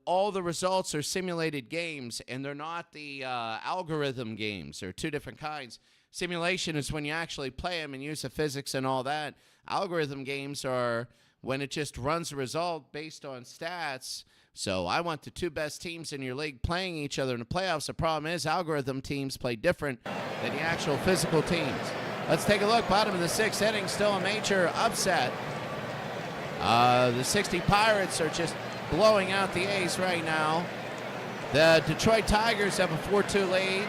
all the results are simulated games, and they're not the algorithm games. They're two different kinds. Simulation is when you actually play them and use the physics and all that. Algorithm games are when it just runs a result based on stats. So I want the two best teams in your league playing each other in the playoffs. The problem is algorithm teams play different than the actual physical teams. Let's take a look. Bottom of the sixth inning, still a major upset. The 60 Pirates are just blowing out the A's right now. The Detroit Tigers have a 4-2 lead.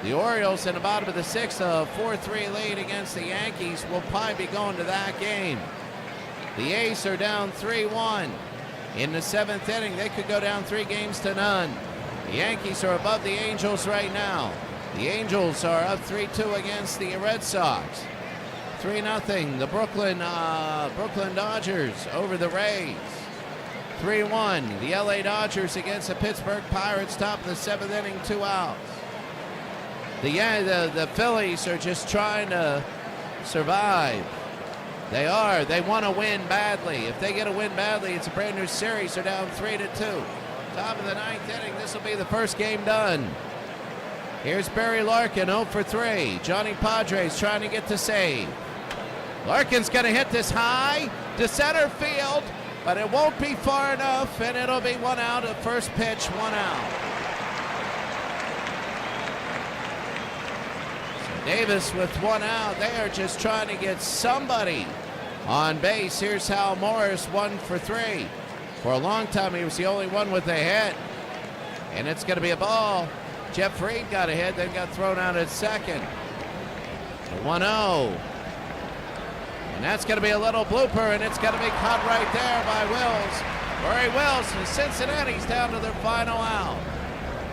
The Orioles in the bottom of the sixth, a 4-3 lead against the Yankees. Will probably be going to that game. The A's are down 3-1. In the seventh inning, they could go down 3-0. The Yankees are above the Angels right now. The Angels are up 3-2 against the Red Sox. 3-0, the Brooklyn Dodgers over the Rays. 3-1, the LA Dodgers against the Pittsburgh Pirates, top of the seventh inning, 2 outs. The Phillies are just trying to survive. They are. They want to win badly. If they get a win badly, it's a brand new series. They're down 3-2. Top of the ninth inning. This will be the first game done. Here's Barry Larkin, 0 for 3. Johnny Padres trying to get to save. Larkin's going to hit this high to center field, but it won't be far enough, and it'll be 1 out. The first pitch, 1 out. Davis with 1 out. They are just trying to get somebody on base. Here's Hal Morris, 1 for 3. For a long time, he was the only one with a hit. And it's going to be a ball. Jeff Reed got a hit, then got thrown out at second. 1-0. And that's going to be a little blooper, and it's going to be caught right there by Wills. Murray Wills from Cincinnati's down to their final out.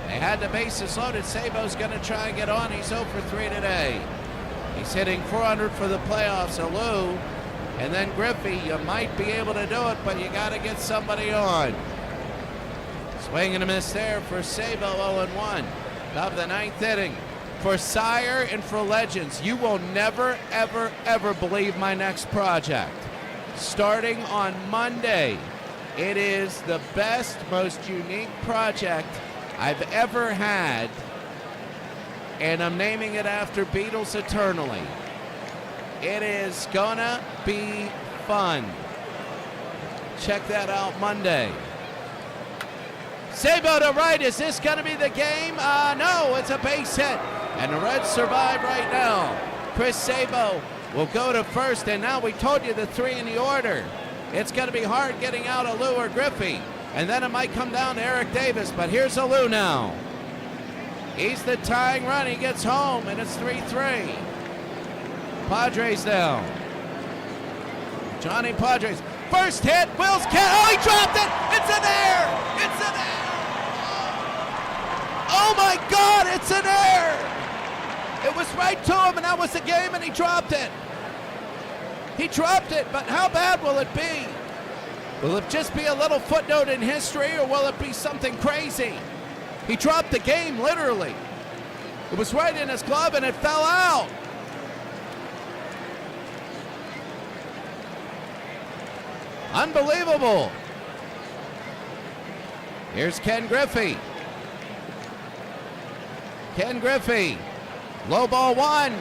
They had the bases loaded. Sabo's going to try and get on. He's 0 for 3 today. He's hitting 400 for the playoffs. Alou, and then Griffey. You might be able to do it, but you got to get somebody on. Swing and a miss there for Sabo, 0-1. Top of the ninth inning. For Sire and for Legends, you will never, ever, ever believe my next project. Starting on Monday, it is the best, most unique project I've ever had, and I'm naming it after Beatles Eternally. It is gonna be fun. Check that out Monday. Sabo to right. Is this gonna be the game? No, it's a base hit, and the Reds survive right now. Chris Sabo will go to first, and now we told you the 3 in the order. It's gonna be hard getting out of Lou or Griffey. And then it might come down to Eric Davis, but here's Alou now. He's the tying run. He gets home, and it's 3-3. Padres down. Johnny Padres. First hit. Wills can't. Oh, he dropped it. It's an error. It's an error. Oh, my God, it's an error. It was right to him, and that was the game, and he dropped it. He dropped it, but how bad will it be? Will it just be a little footnote in history, or will it be something crazy? He dropped the game, literally. It was right in his glove, and it fell out. Unbelievable. Here's Ken Griffey. Ken Griffey. Low ball 1.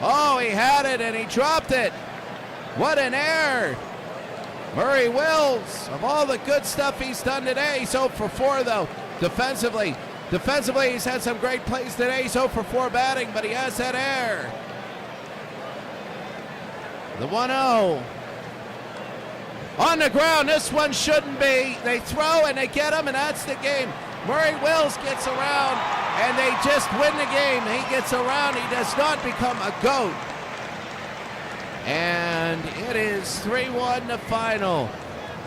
Oh, he had it, and he dropped it. What an error. Murray Wills, of all the good stuff he's done today, he's 0 for 4 though, defensively. Defensively, he's had some great plays today. He's 0 for 4 batting, but he has that error. The 1-0. On the ground, this one shouldn't be. They throw and they get him, and that's the game. Murray Wills gets around, and they just win the game. He gets around. He does not become a GOAT. And it is 3-1 the final.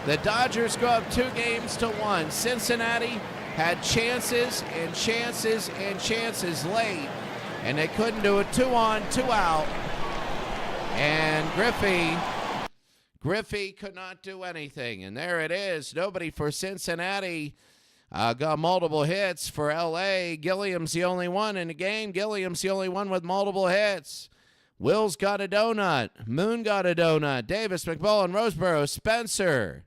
The Dodgers go up 2-1. Cincinnati had chances and chances and chances late, and they couldn't do it. 2 on, 2 out. And Griffey could not do anything. And there it is. Nobody for Cincinnati. Got multiple hits for L.A. Gilliam's the only one in the game. Gilliam's the only one with multiple hits. Will's got a donut. Moon got a donut. Davis, McMullen, Roseboro, Spencer,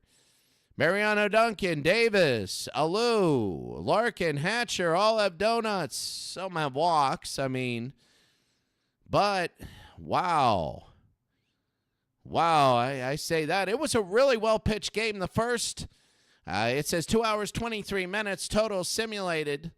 Mariano Duncan, Davis, Alou, Larkin, Hatcher, all have donuts. Some have walks, but wow. Wow, I say that. It was a really well-pitched game. The first, it says 2 hours, 23 minutes total simulated.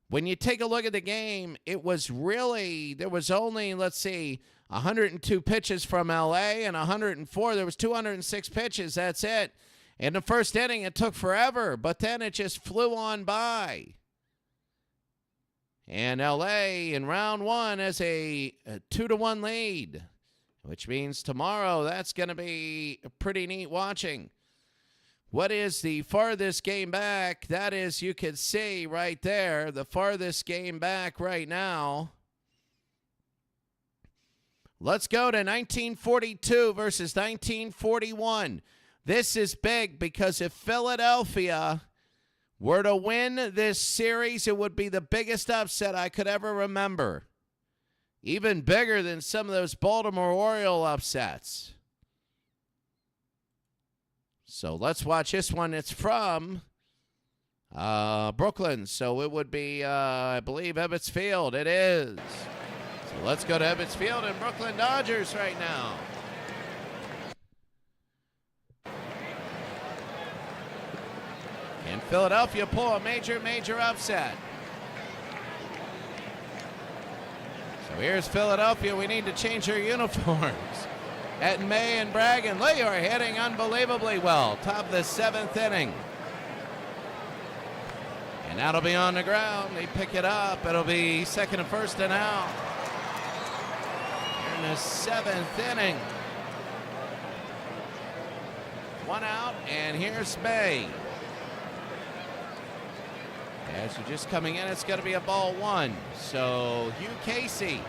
When you take a look at the game, it was really, there was only, 102 pitches from L.A. and 104. There was 206 pitches. That's it. In the first inning, it took forever, but then it just flew on by. And L.A. in round one has a 2-1 lead, which means tomorrow that's going to be pretty neat watching. What is the farthest game back? That is, you can see right there, the farthest game back right now. Let's go to 1942 versus 1941. This is big because if Philadelphia were to win this series, it would be the biggest upset I could ever remember. Even bigger than some of those Baltimore Oriole upsets. So let's watch this one. It's from Brooklyn. So it would be, I believe, Ebbets Field. It is. So let's go to Ebbets Field and Brooklyn Dodgers right now. And Philadelphia pull a major upset. So here's Philadelphia. We need to change our uniforms. At May and Bragan, they are hitting unbelievably well. Top of the 7th inning. And that'll be on the ground. They pick it up. It'll be second and first and out. Here in the 7th inning. 1 out, and here's May. As you're just coming in, it's going to be a ball 1. So Hugh Casey.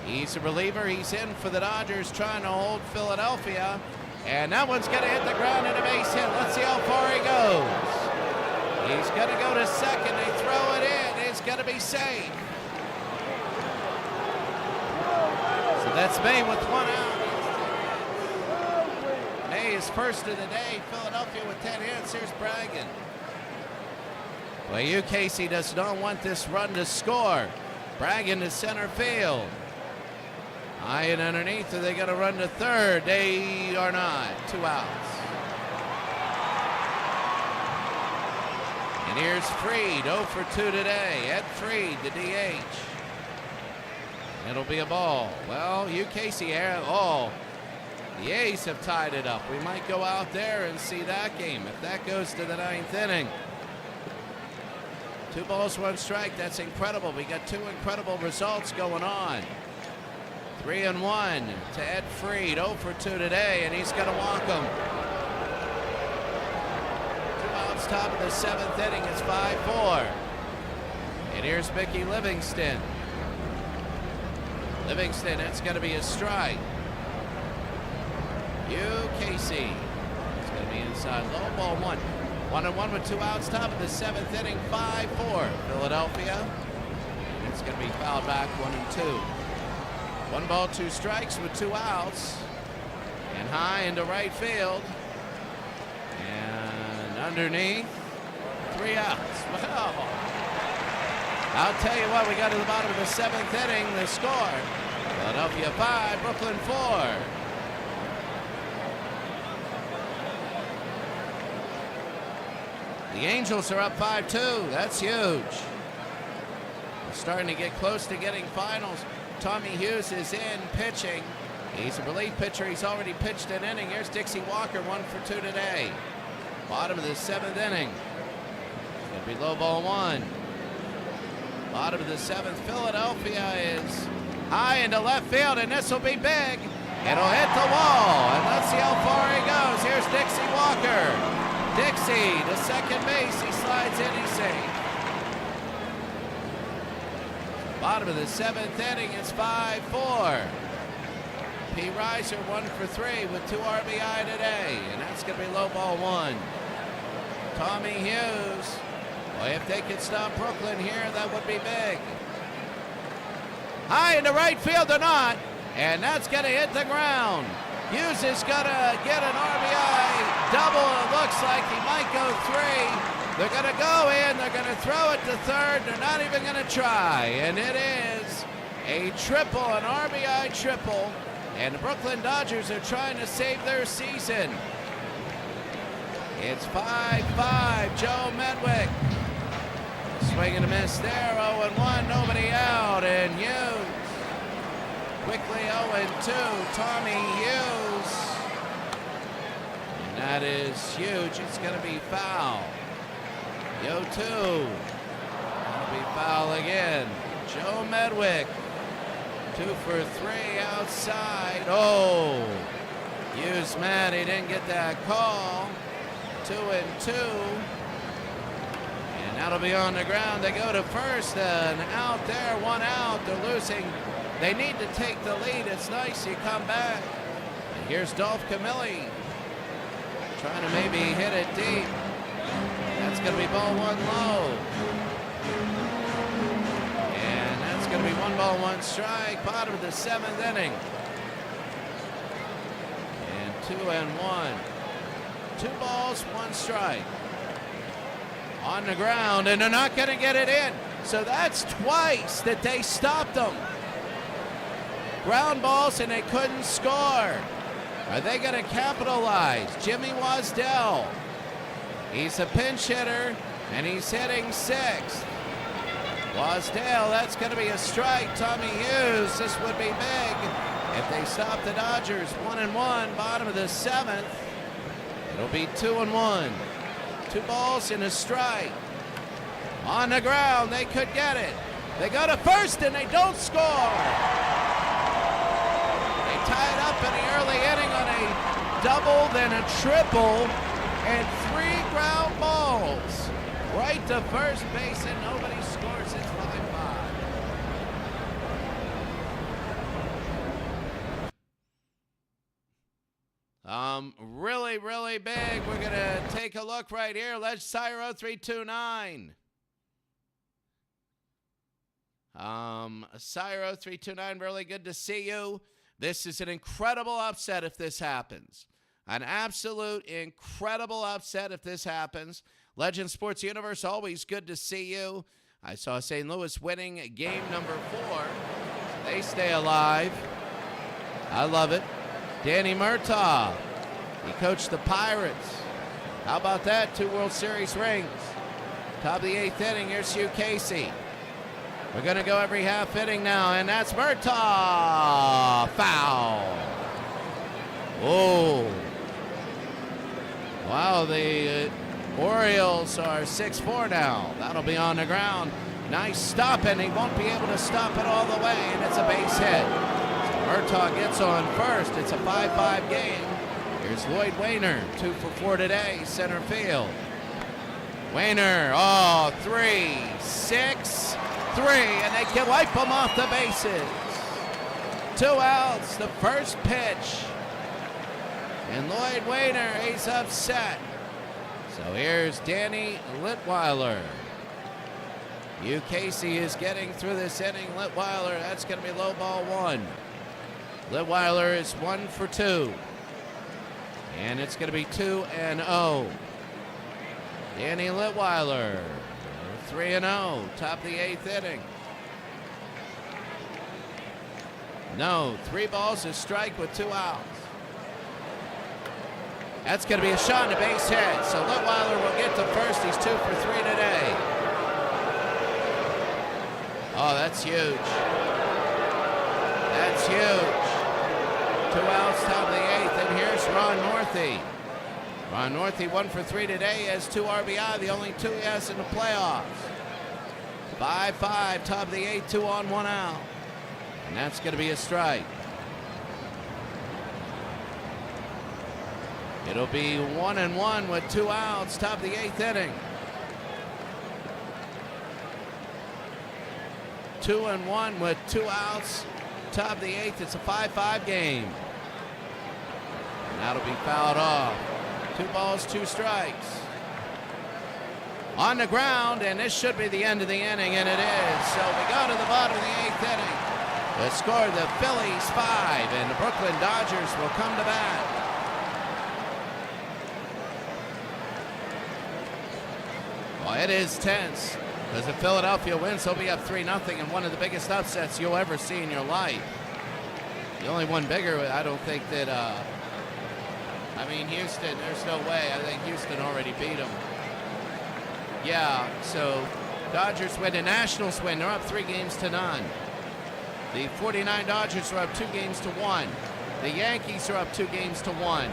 He's a reliever. He's in for the Dodgers, trying to hold Philadelphia. And that one's going to hit the ground and a base hit. Let's see how far he goes. He's going to go to second. They throw it in. It's going to be safe. So that's May with 1 out. May is first of the day. Philadelphia with 10 hits. Here's Bragan. Well, Hugh Casey does not want this run to score. Bragan to center field. High and underneath, are they going to run to third? They are not. 2 outs. And here's Freed, 0 for 2 today. Ed Freed, the DH. It'll be a ball. Well, Hugh Casey, the A's have tied it up. We might go out there and see that game if that goes to the 9th inning. 2 balls, 1 strike. That's incredible. We got 2 incredible results going on. 3-1 to Ed Freed, 0 for 2 today, and he's going to walk him. 2 outs, top of the 7th inning. It's 5-4. And here's Mickey Livingston. Livingston, it's going to be a strike. Hugh Casey. It's going to be inside. Low ball 1. 1-1 with 2 outs, top of the 7th inning. 5-4. Philadelphia. And it's going to be fouled back 1-2. 1 ball, 2 strikes with 2 outs. And high into right field. And underneath, 3 outs. Well, I'll tell you what, we got to the bottom of the 7th inning. The score, Philadelphia 5, Brooklyn 4. The Angels are up 5-2. That's huge. We're starting to get close to getting finals. Tommy Hughes is in pitching. He's a relief pitcher. He's already pitched an inning. Here's Dixie Walker, 1 for 2 today. Bottom of the 7th inning. It's going to be low ball 1. Bottom of the 7th. Philadelphia is high into left field, and this will be big. It'll hit the wall, and let's see how far he goes. Here's Dixie Walker. Dixie to second base. He slides in. He's safe. Bottom of the 7th inning, it's 5-4. P. Reiser 1 for 3 with 2 RBI today, and that's going to be low ball 1. Tommy Hughes. Boy, if they could stop Brooklyn here, that would be big. High into right field or not, and that's going to hit the ground. Hughes is going to get an RBI double. It looks like he might go 3. They're going to go in. They're going to throw it to third. They're not even going to try, and it is a triple, an RBI triple, and the Brooklyn Dodgers are trying to save their season. It's 5-5, Joe Medwick. Swing and a miss there, 0-1, nobody out, and Hughes. Quickly 0-2, Tommy Hughes. And that is huge, it's gonna be foul. 0-2, that'll be foul again. Joe Medwick, 2 for 3 outside. Oh, Hughes mad he didn't get that call. 2-2. And that'll be on the ground. They go to first, and out there, 1 out. They're losing. They need to take the lead. It's nice you come back. And here's Dolph Camilli trying to maybe hit it deep. That's going to be ball 1 low. And that's going to be 1 ball, 1 strike. Bottom of the 7th inning. And 2-1. 2 balls, 1 strike. On the ground, and they're not going to get it in. So that's twice that they stopped them. Ground balls, and they couldn't score. Are they going to capitalize? Jimmy Wasdell. He's a pinch hitter, and he's hitting 6th. Wasdale, that's going to be a strike. Tommy Hughes, this would be big if they stop the Dodgers. 1-1, bottom of the 7th. It'll be 2-1. 2 balls and a strike. On the ground, they could get it. They go to first and they don't score. They tie it up in the early inning on a double, then a triple, and 3 ground balls. Right to first base, and nobody scores. It's 5-5. Really, really big. We're going to take a look right here. Let's Cyro 329. Cyro 329, really good to see you. This is an incredible upset if this happens. An absolute incredible upset if this happens. Legend Sports Universe, always good to see you. I saw St. Louis winning game number 4. They stay alive. I love it. Danny Murtaugh. He coached the Pirates. How about that? 2 World Series rings. Top of the 8th inning. Here's Hugh Casey. We're going to go every half inning now, and that's Murtaugh. Foul. Oh. Wow, the Orioles are 6-4 now. That'll be on the ground. Nice stop, and he won't be able to stop it all the way, and it's a base hit. So Murtaugh gets on first. It's a 5-5 game. Here's Lloyd Wainer, 2 for 4 today, center field. Wainer, 3, 6, 3, and they can wipe them off the bases. 2 outs, the first pitch. And Lloyd Wainer, he's upset. So here's Danny Litweiler. Hugh Casey is getting through this inning. Litweiler, that's going to be low ball 1. Litweiler is 1 for 2. And it's going to be 2-0. Danny Litweiler, 3-0, top of the 8th inning. No, 3 balls, a strike with 2 outs. That's going to be a shot and a base hit. So Litweiler will get to first. He's 2 for 3 today. Oh, that's huge. That's huge. 2 outs, top of the 8th, and here's Ron Northey. Ron Northey 1 for 3 today, has 2 RBI, the only 2 he has in the playoffs. 5-5, top of the 8th, 2 on, 1 out. And that's going to be a strike. It'll be 1-1 with 2 outs, top of the 8th inning. 2-1 with 2 outs, top of the 8th. It's a 5-5 game. That'll be fouled off. 2 balls, 2 strikes. On the ground, and this should be the end of the inning, and it is. So we go to the bottom of the 8th inning. The score, the Phillies 5, and the Brooklyn Dodgers will come to bat. Well, it is tense, because if Philadelphia wins, they'll be up 3-0 in one of the biggest upsets you'll ever see in your life. The only one bigger, I don't think that, Houston, there's no way. I think Houston already beat them. Yeah, so Dodgers win, the Nationals win. They're up 3-0. The 49 Dodgers are up 2-1. The Yankees are up 2-1.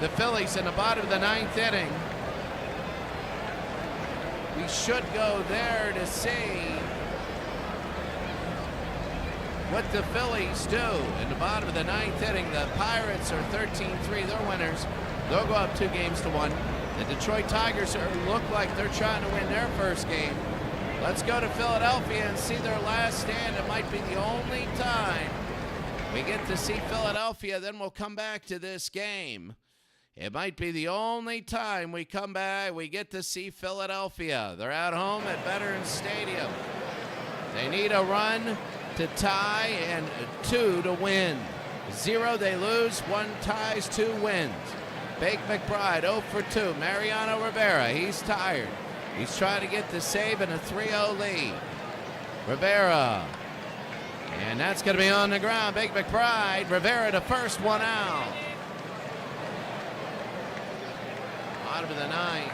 The Phillies in the bottom of the 9th inning. We should go there to see what the Phillies do. In the bottom of the 9th inning, the Pirates are 13-3. They're winners. They'll go up 2-1. The Detroit Tigers look like they're trying to win their first game. Let's go to Philadelphia and see their last stand. It might be the only time we get to see Philadelphia. Then we'll come back to this game. It might be the only time we come back, we get to see Philadelphia. They're at home at Veterans Stadium. They need a run to tie and 2 to win. 0 they lose, 1 ties, 2 wins. Bake McBride 0 for 2. Mariano Rivera, he's tired. He's trying to get the save in a 3-0 lead. Rivera. And that's going to be on the ground. Bake McBride. Rivera to first, 1 out. Bottom of the 9th.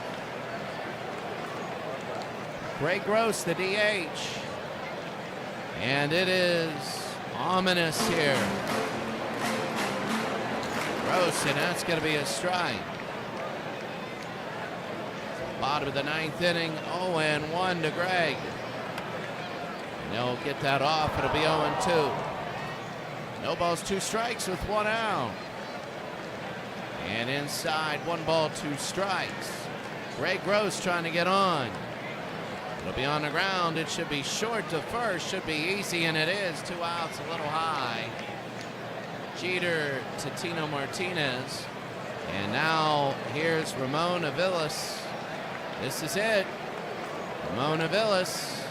Greg Gross, the DH. And it is ominous here. Gross, and that's going to be a strike. Bottom of the 9th inning, 0-1 to Greg. And they'll get that off. It'll be 0-2. No balls, 2 strikes with 1 out. And inside, 1 ball, 2 strikes. Greg Gross trying to get on. It'll be on the ground. It should be short to first. Should be easy, and it is. 2 outs, a little high. Jeter to Tino Martinez. And now here's Ramon Aviles. This is it. Ramon Aviles.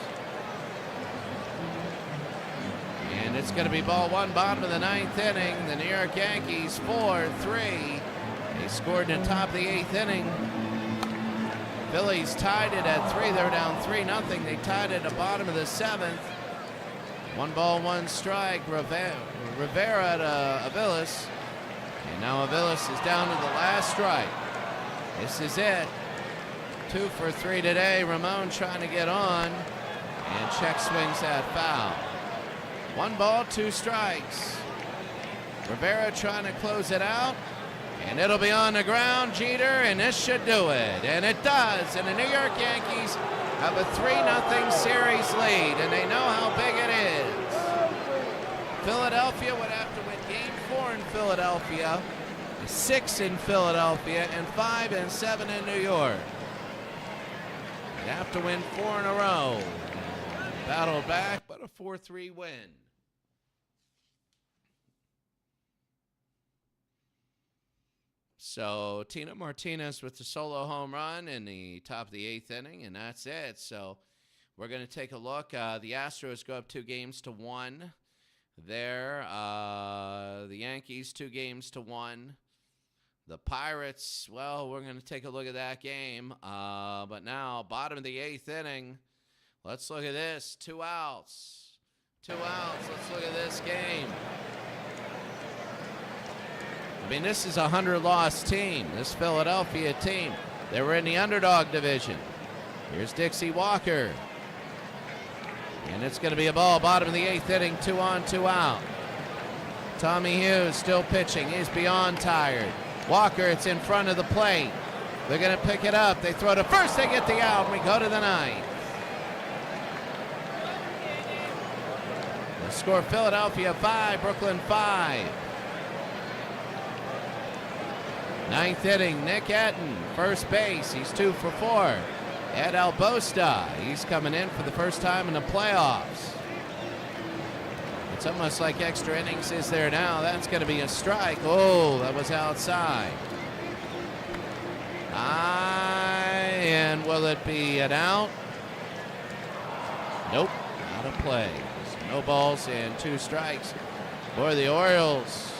And it's going to be ball 1, bottom of the 9th inning. The New York Yankees 4-3. They scored in the top of the 8th inning. Phillies tied it at 3. They're down 3-0. They tied it at the bottom of the 7th. 1 ball, 1 strike. Rivera to Aviles. And now Aviles is down to the last strike. This is it. 2 for 3 today. Ramon trying to get on. And check swings that foul. 1 ball, 2 strikes. Rivera trying to close it out. And it'll be on the ground, Jeter, and this should do it. And it does. And the New York Yankees have a 3-0 series lead, and they know how big it is. Philadelphia would have to win Game 4 in Philadelphia, 6 in Philadelphia, and 5 and 7 in New York. They'd have to win 4 in a row. Battle back, but a 4-3 win. So Tino Martinez with the solo home run in the top of the 8th inning, and that's it. So we're going to take a look. The Astros go up 2-1 there. The Yankees 2-1. The Pirates, well, we're going to take a look at that game. But now, bottom of the 8th inning, let's look at this. 2 outs. 2 outs. Let's look at this game. I mean, this is a 100-loss team, this Philadelphia team. They were in the underdog division. Here's Dixie Walker. And it's going to be a ball, bottom of the 8th inning, 2 on, 2 out. Tommy Hughes still pitching. He's beyond tired. Walker, it's in front of the plate. They're going to pick it up. They throw to first. They get the out, and we go to the 9th. The score, Philadelphia 5, Brooklyn 5. 9th inning, Nick Etten, first base. He's 2 for 4. Ed Albosta, he's coming in for the first time in the playoffs. It's almost like extra innings is there now. That's going to be a strike. Oh, that was outside. And will it be an out? Nope, not a play. No balls and 2 strikes. Boy, the Orioles,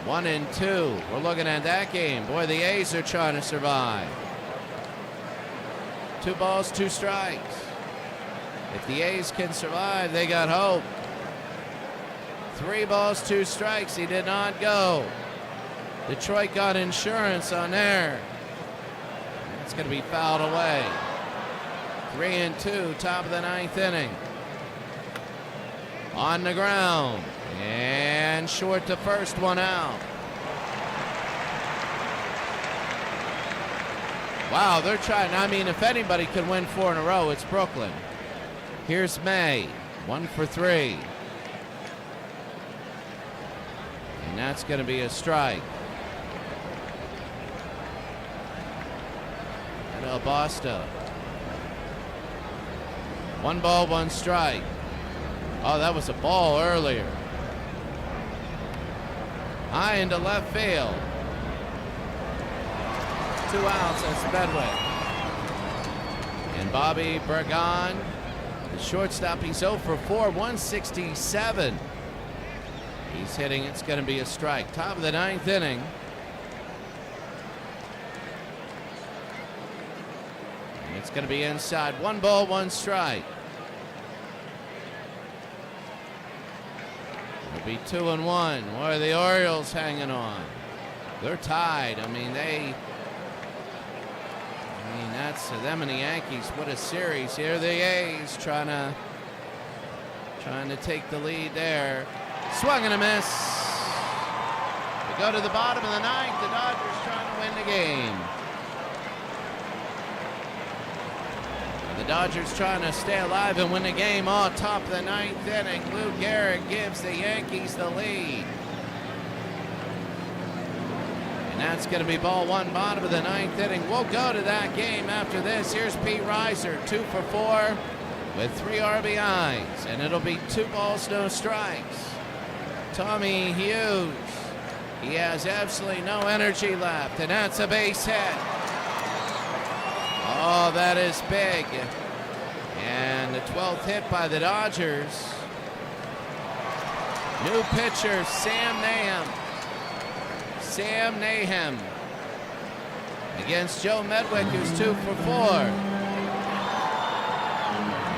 1-2. We're looking at that game. Boy, the A's are trying to survive. 2 balls, 2 strikes. If the A's can survive, they got hope. 3 balls, 2 strikes. He did not go. Detroit got insurance on there. It's going to be fouled away. 3-2, top of the 9th inning. On the ground. And short to first, 1 out. Wow, they're trying. I mean, if anybody could win 4 in a row, it's Brooklyn. Here's May, 1 for 3. And that's going to be a strike. And Basta. 1 ball, 1 strike. Oh, that was a ball earlier. High into left field. 2 outs, that's Bedwick. And Bobby Bergon, the shortstop, he's 0 for 4, 167. He's hitting, it's going to be a strike. Top of the 9th inning. And it's going to be inside. 1 ball, 1 strike. It'll be 2-1. Boy, are the Orioles hanging on. They're tied. I mean, that's them and the Yankees. What a series. Here the A's trying to take the lead there. Swung and a miss. We go to the bottom of the 9th. The Dodgers trying to win the game. The Dodgers trying to stay alive and win the game. Oh, top of the 9th inning. Lou Gehrig gives the Yankees the lead. And that's going to be ball 1, bottom of the 9th inning. We'll go to that game after this. Here's Pete Reiser, 2 for 4 with 3 RBIs. And it'll be 2 balls, no strikes. Tommy Hughes, he has absolutely no energy left. And that's a base hit. Oh, that is big. And the 12th hit by the Dodgers. New pitcher, Sam Nahum. Sam Nahum against Joe Medwick, who's 2 for 4.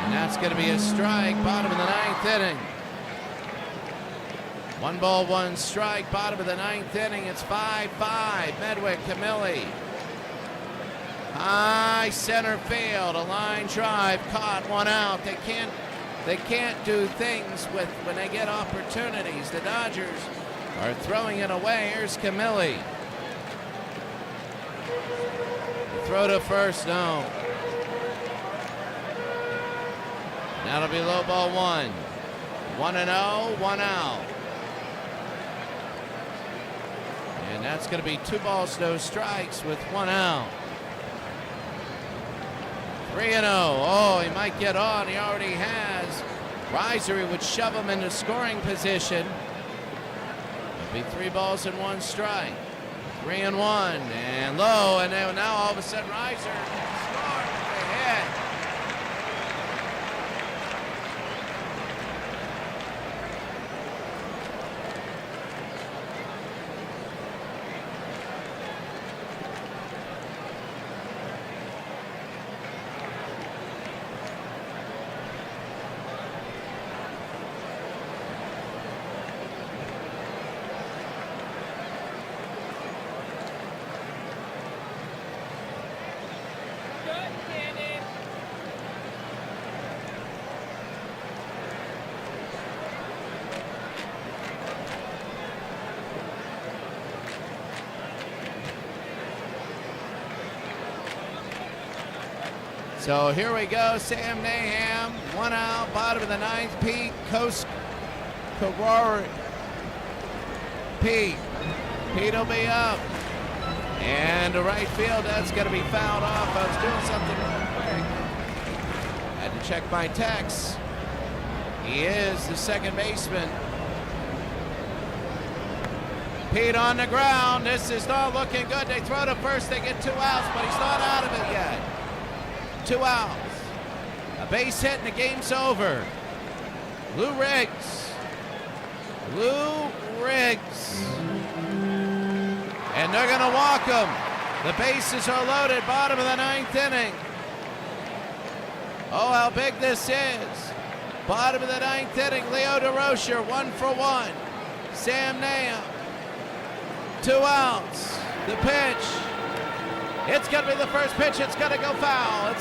And that's going to be a strike, bottom of the 9th inning. 1 ball, 1 strike, bottom of the 9th inning. It's 5-5. Medwick, Camilli. High center field, a line drive, caught, 1 out. They can't do things with when they get opportunities. The Dodgers are throwing it away. Here's Camilli. Throw to first, no. That'll be low ball 1. 1-0, 1 out. And that's going to be 2 balls, no strikes with 1 out. 3-0. Oh, he might get on. He already has. Reiser, he would shove him into scoring position. It'll be 3 balls and 1 strike. 3-1 and low, and now all of a sudden Reiser scores the hit. So here we go, Sam Nahum, 1 out, bottom of the 9th, Pete Kowari. Pete will be up. And to right field, that's going to be fouled off. I was doing something real quick. Had to check my text. He is the second baseman. Pete on the ground. This is not looking good. They throw to first. They get 2 outs, but he's not out of it yet. 2 outs. A base hit and the game's over. Lou Riggs. And they're going to walk him. The bases are loaded. Bottom of the 9th inning. Oh, how big this is. Bottom of the 9th inning. Leo DeRocher, 1 for 1. Sam Nahum. 2 outs. The pitch. It's going to be the first pitch. It's going to go foul.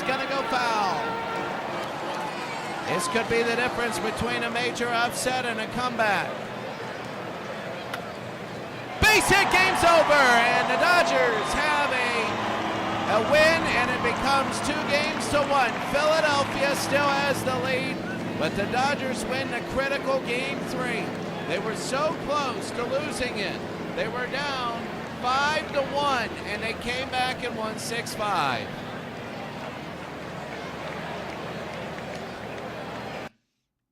This could be the difference between a major upset and a comeback. Base hit, game's over, and the Dodgers have a win, and it becomes 2-1. Philadelphia still has the lead, but the Dodgers win the critical Game 3. They were so close to losing it. They were down 5-1, and they came back and won 6-5.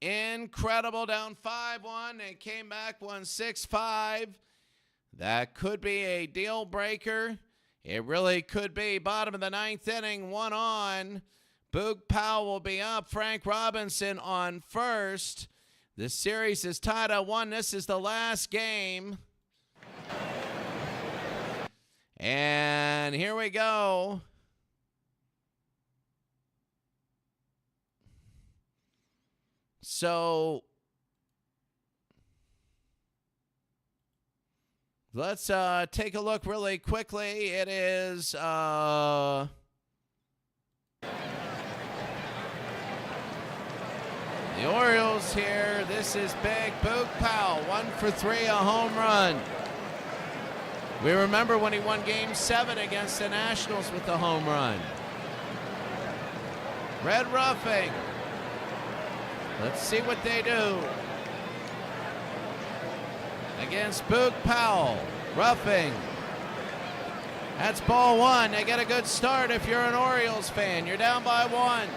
Incredible, down 5-1. They came back, won 6-5. That could be a deal breaker. It really could be. Bottom of the 9th inning, 1 on. Boog Powell will be up. Frank Robinson on first. The series is tied at 1. This is the last game. And here we go. So let's take a look really quickly. It is the Orioles here. This is big. Boog Powell, 1 for 3, a home run. We remember when he won Game 7 against the Nationals with the home run. Red roughing. Let's see what they do. Against Boog Powell. Roughing. That's ball 1. They get a good start if you're an Orioles fan. You're down by 1.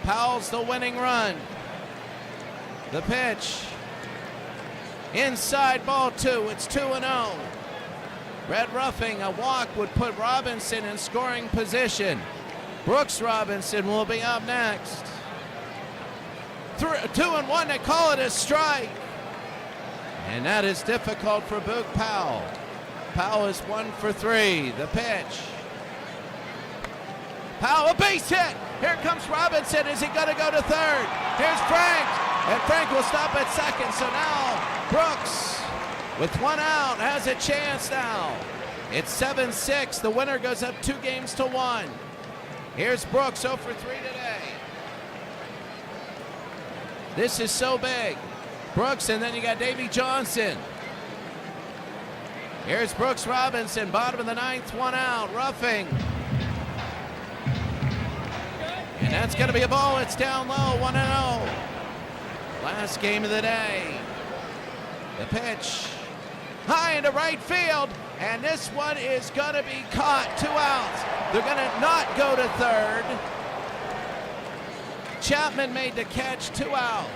Powell's the winning run. The pitch. Inside, ball 2. It's 2-0. Red roughing, a walk would put Robinson in scoring position. Brooks Robinson will be up next. 2-1, they call it a strike. And that is difficult for Boog Powell. Powell is 1 for 3. The pitch. Powell, a base hit. Here comes Robinson. Is he going to go to third? Here's Frank. And Frank will stop at second. So now Brooks, with 1 out, has a chance now. It's 7-6. The winner goes up 2-1. Here's Brooks, 0 for 3 today. This is so big. Brooks, and then you got Davey Johnson. Here's Brooks Robinson, bottom of the 9th, 1 out, roughing. And that's going to be a ball. It's down low, 1-0. Last game of the day. The pitch. High into right field, and this one is going to be caught. 2 outs. They're going to not go to third. Chapman made the catch, 2 outs.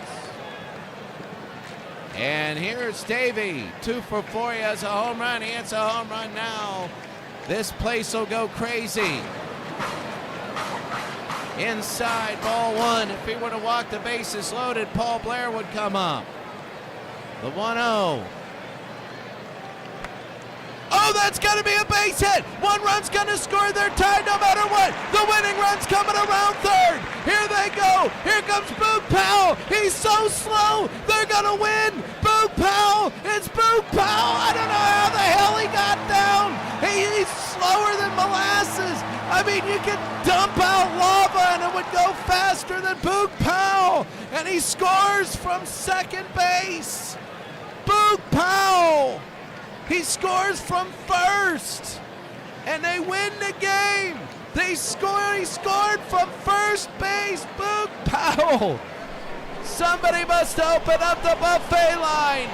And here's Davey, 2 for 4. He has a home run. He hits a home run now. This place will go crazy. Inside, ball 1. If he were to walk the bases loaded, Paul Blair would come up. The 1-0. Oh, that's going to be a base hit. 1 run's going to score. They're tied no matter what. The winning run's coming around third. Here they go. Here comes Boog Powell. He's so slow. They're going to win. Boog Powell. It's Boog Powell. I don't know how the hell he got down. He's slower than molasses. I mean, you could dump out lava and it would go faster than Boog Powell. And he scores from second base. Boog Powell. He scores from first, and they win the game. He scored from first base. Boog Powell. Somebody must open up the buffet line.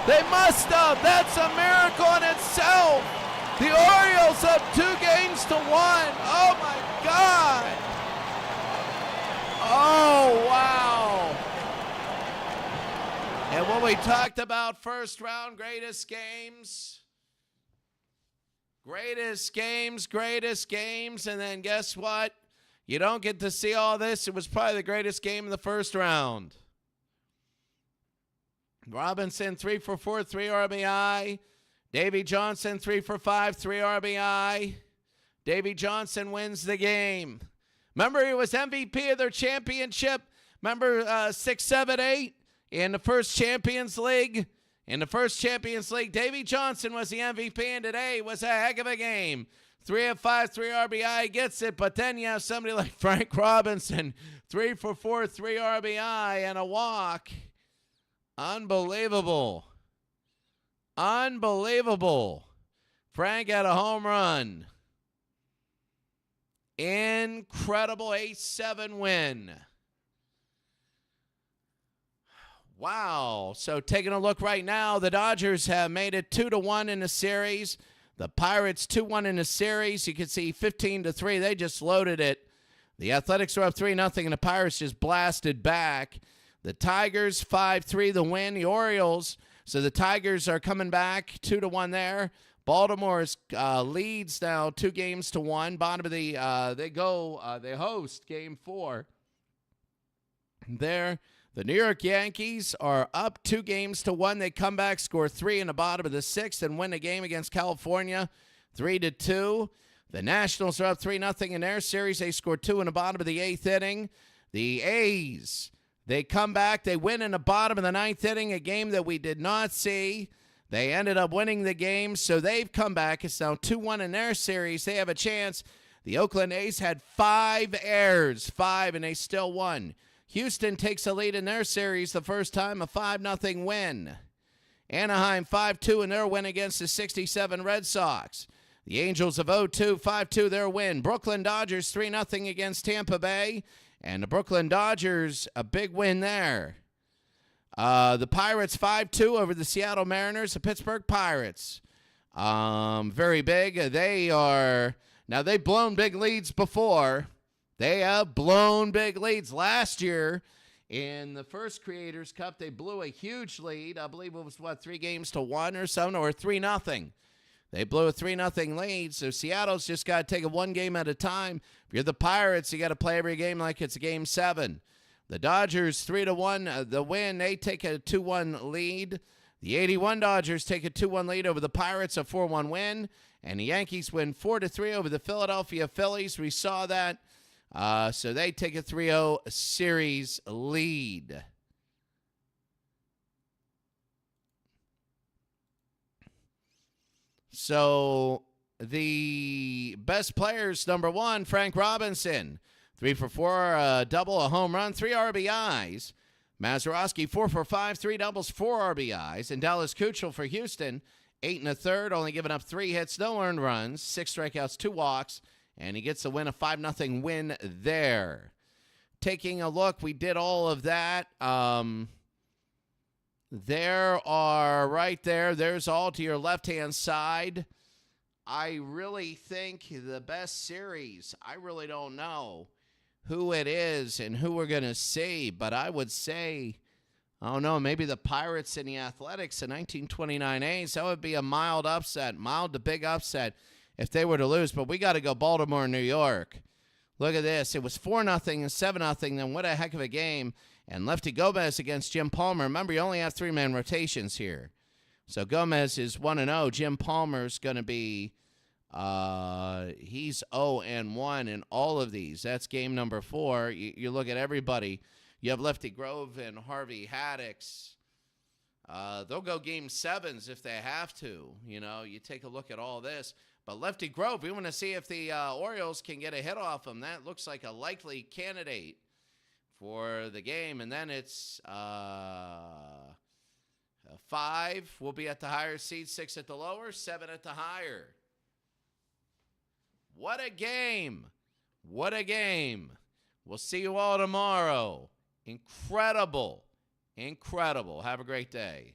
They must have. That's a miracle in itself. The Orioles up 2-1. Oh my God. Oh wow. And when we talked about first round greatest games, and then guess what? You don't get to see all this. It was probably the greatest game in the first round. Robinson, 3 for 4, 3 RBI. Davy Johnson, 3 for 5, 3 RBI. Davy Johnson wins the game. Remember, he was MVP of their championship. Remember 6, 7, 8 in the first Champions League? In the first Champions League, Davy Johnson was the MVP, and today was a heck of a game. 3 of 5, 3 RBI, gets it, but then you have somebody like Frank Robinson, 3 for 4, 3 RBI, and a walk. Unbelievable. Unbelievable. Frank had a home run. Incredible 8-7 win. Wow. So taking a look right now, the Dodgers have made it 2-1 in the series. The Pirates 2-1 in the series. You can see 15-3. They just loaded it. The Athletics are up 3-0, and the Pirates just blasted back. The Tigers 5-3 the win. The Orioles. So the Tigers are coming back 2-1 there. Baltimore's leads now 2-1. Bottom of the they host game 4. There, the New York Yankees are up 2-1. They come back, score 3 in the bottom of the 6th, and win the game against California 3-2. The Nationals are up 3-0 in their series. They score 2 in the bottom of the 8th inning. The A's, they come back. They win in the bottom of the 9th inning, a game that we did not see. They ended up winning the game, so they've come back. It's now 2-1 in their series. They have a chance. The Oakland A's had 5 errors, and they still won. Houston takes a lead in their series the first time, a 5-0 win. Anaheim 5-2 in their win against the 67 Red Sox. The Angels of 0-2, 5-2 their win. Brooklyn Dodgers 3-0 against Tampa Bay, and the Brooklyn Dodgers, a big win there. The Pirates 5-2 over the Seattle Mariners, the Pittsburgh Pirates. Very big. They've blown big leads before. They have blown big leads. Last year, in the first Creators Cup, they blew a huge lead. I believe it was, 3-1 or something, or 3-0. They blew a 3-0 lead, so Seattle's just got to take it one game at a time. If you're the Pirates, you got to play every game like it's a game 7. The Dodgers 3-1, the win. They take a 2-1 lead. The 81 Dodgers take a 2-1 lead over the Pirates, a 4-1 win. And the Yankees win 4-3 over the Philadelphia Phillies. We saw that. So they take a 3-0 series lead. So the best players, number 1, Frank Robinson. 3 for 4, a double, a home run, 3 RBIs. Mazeroski, 4 for 5, 3 doubles, 4 RBIs. And Dallas Keuchel for Houston, 8 1/3, only giving up 3 hits, no earned runs, 6 strikeouts, 2 walks. And he gets the win, a 5-0 win there. Taking a look, we did all of that. There are right there. There's all to your left-hand side. I really think the best series, I really don't know who it is and who we're going to see, but I would say, I don't know, maybe the Pirates and the Athletics, the 1929 A's. That would be a mild upset, mild to big upset if they were to lose, but we got to go Baltimore, New York. Look at this. It was 4-0 and 7-0, then what a heck of a game. And Lefty Gomez against Jim Palmer. Remember, you only have 3-man rotations here. So Gomez is 1-0. Jim Palmer's going to be, he's 0-1 in all of these. That's game number 4. You look at everybody. You have Lefty Grove and Harvey Haddix. They'll go game 7s if they have to. You know, you take a look at all this. But Lefty Grove, we want to see if the Orioles can get a hit off him. That looks like a likely candidate for the game. And then it's 5 will be at the higher seed, 6 at the lower, 7 at the higher. What a game. What a game. We'll see you all tomorrow. Incredible. Incredible. Have a great day.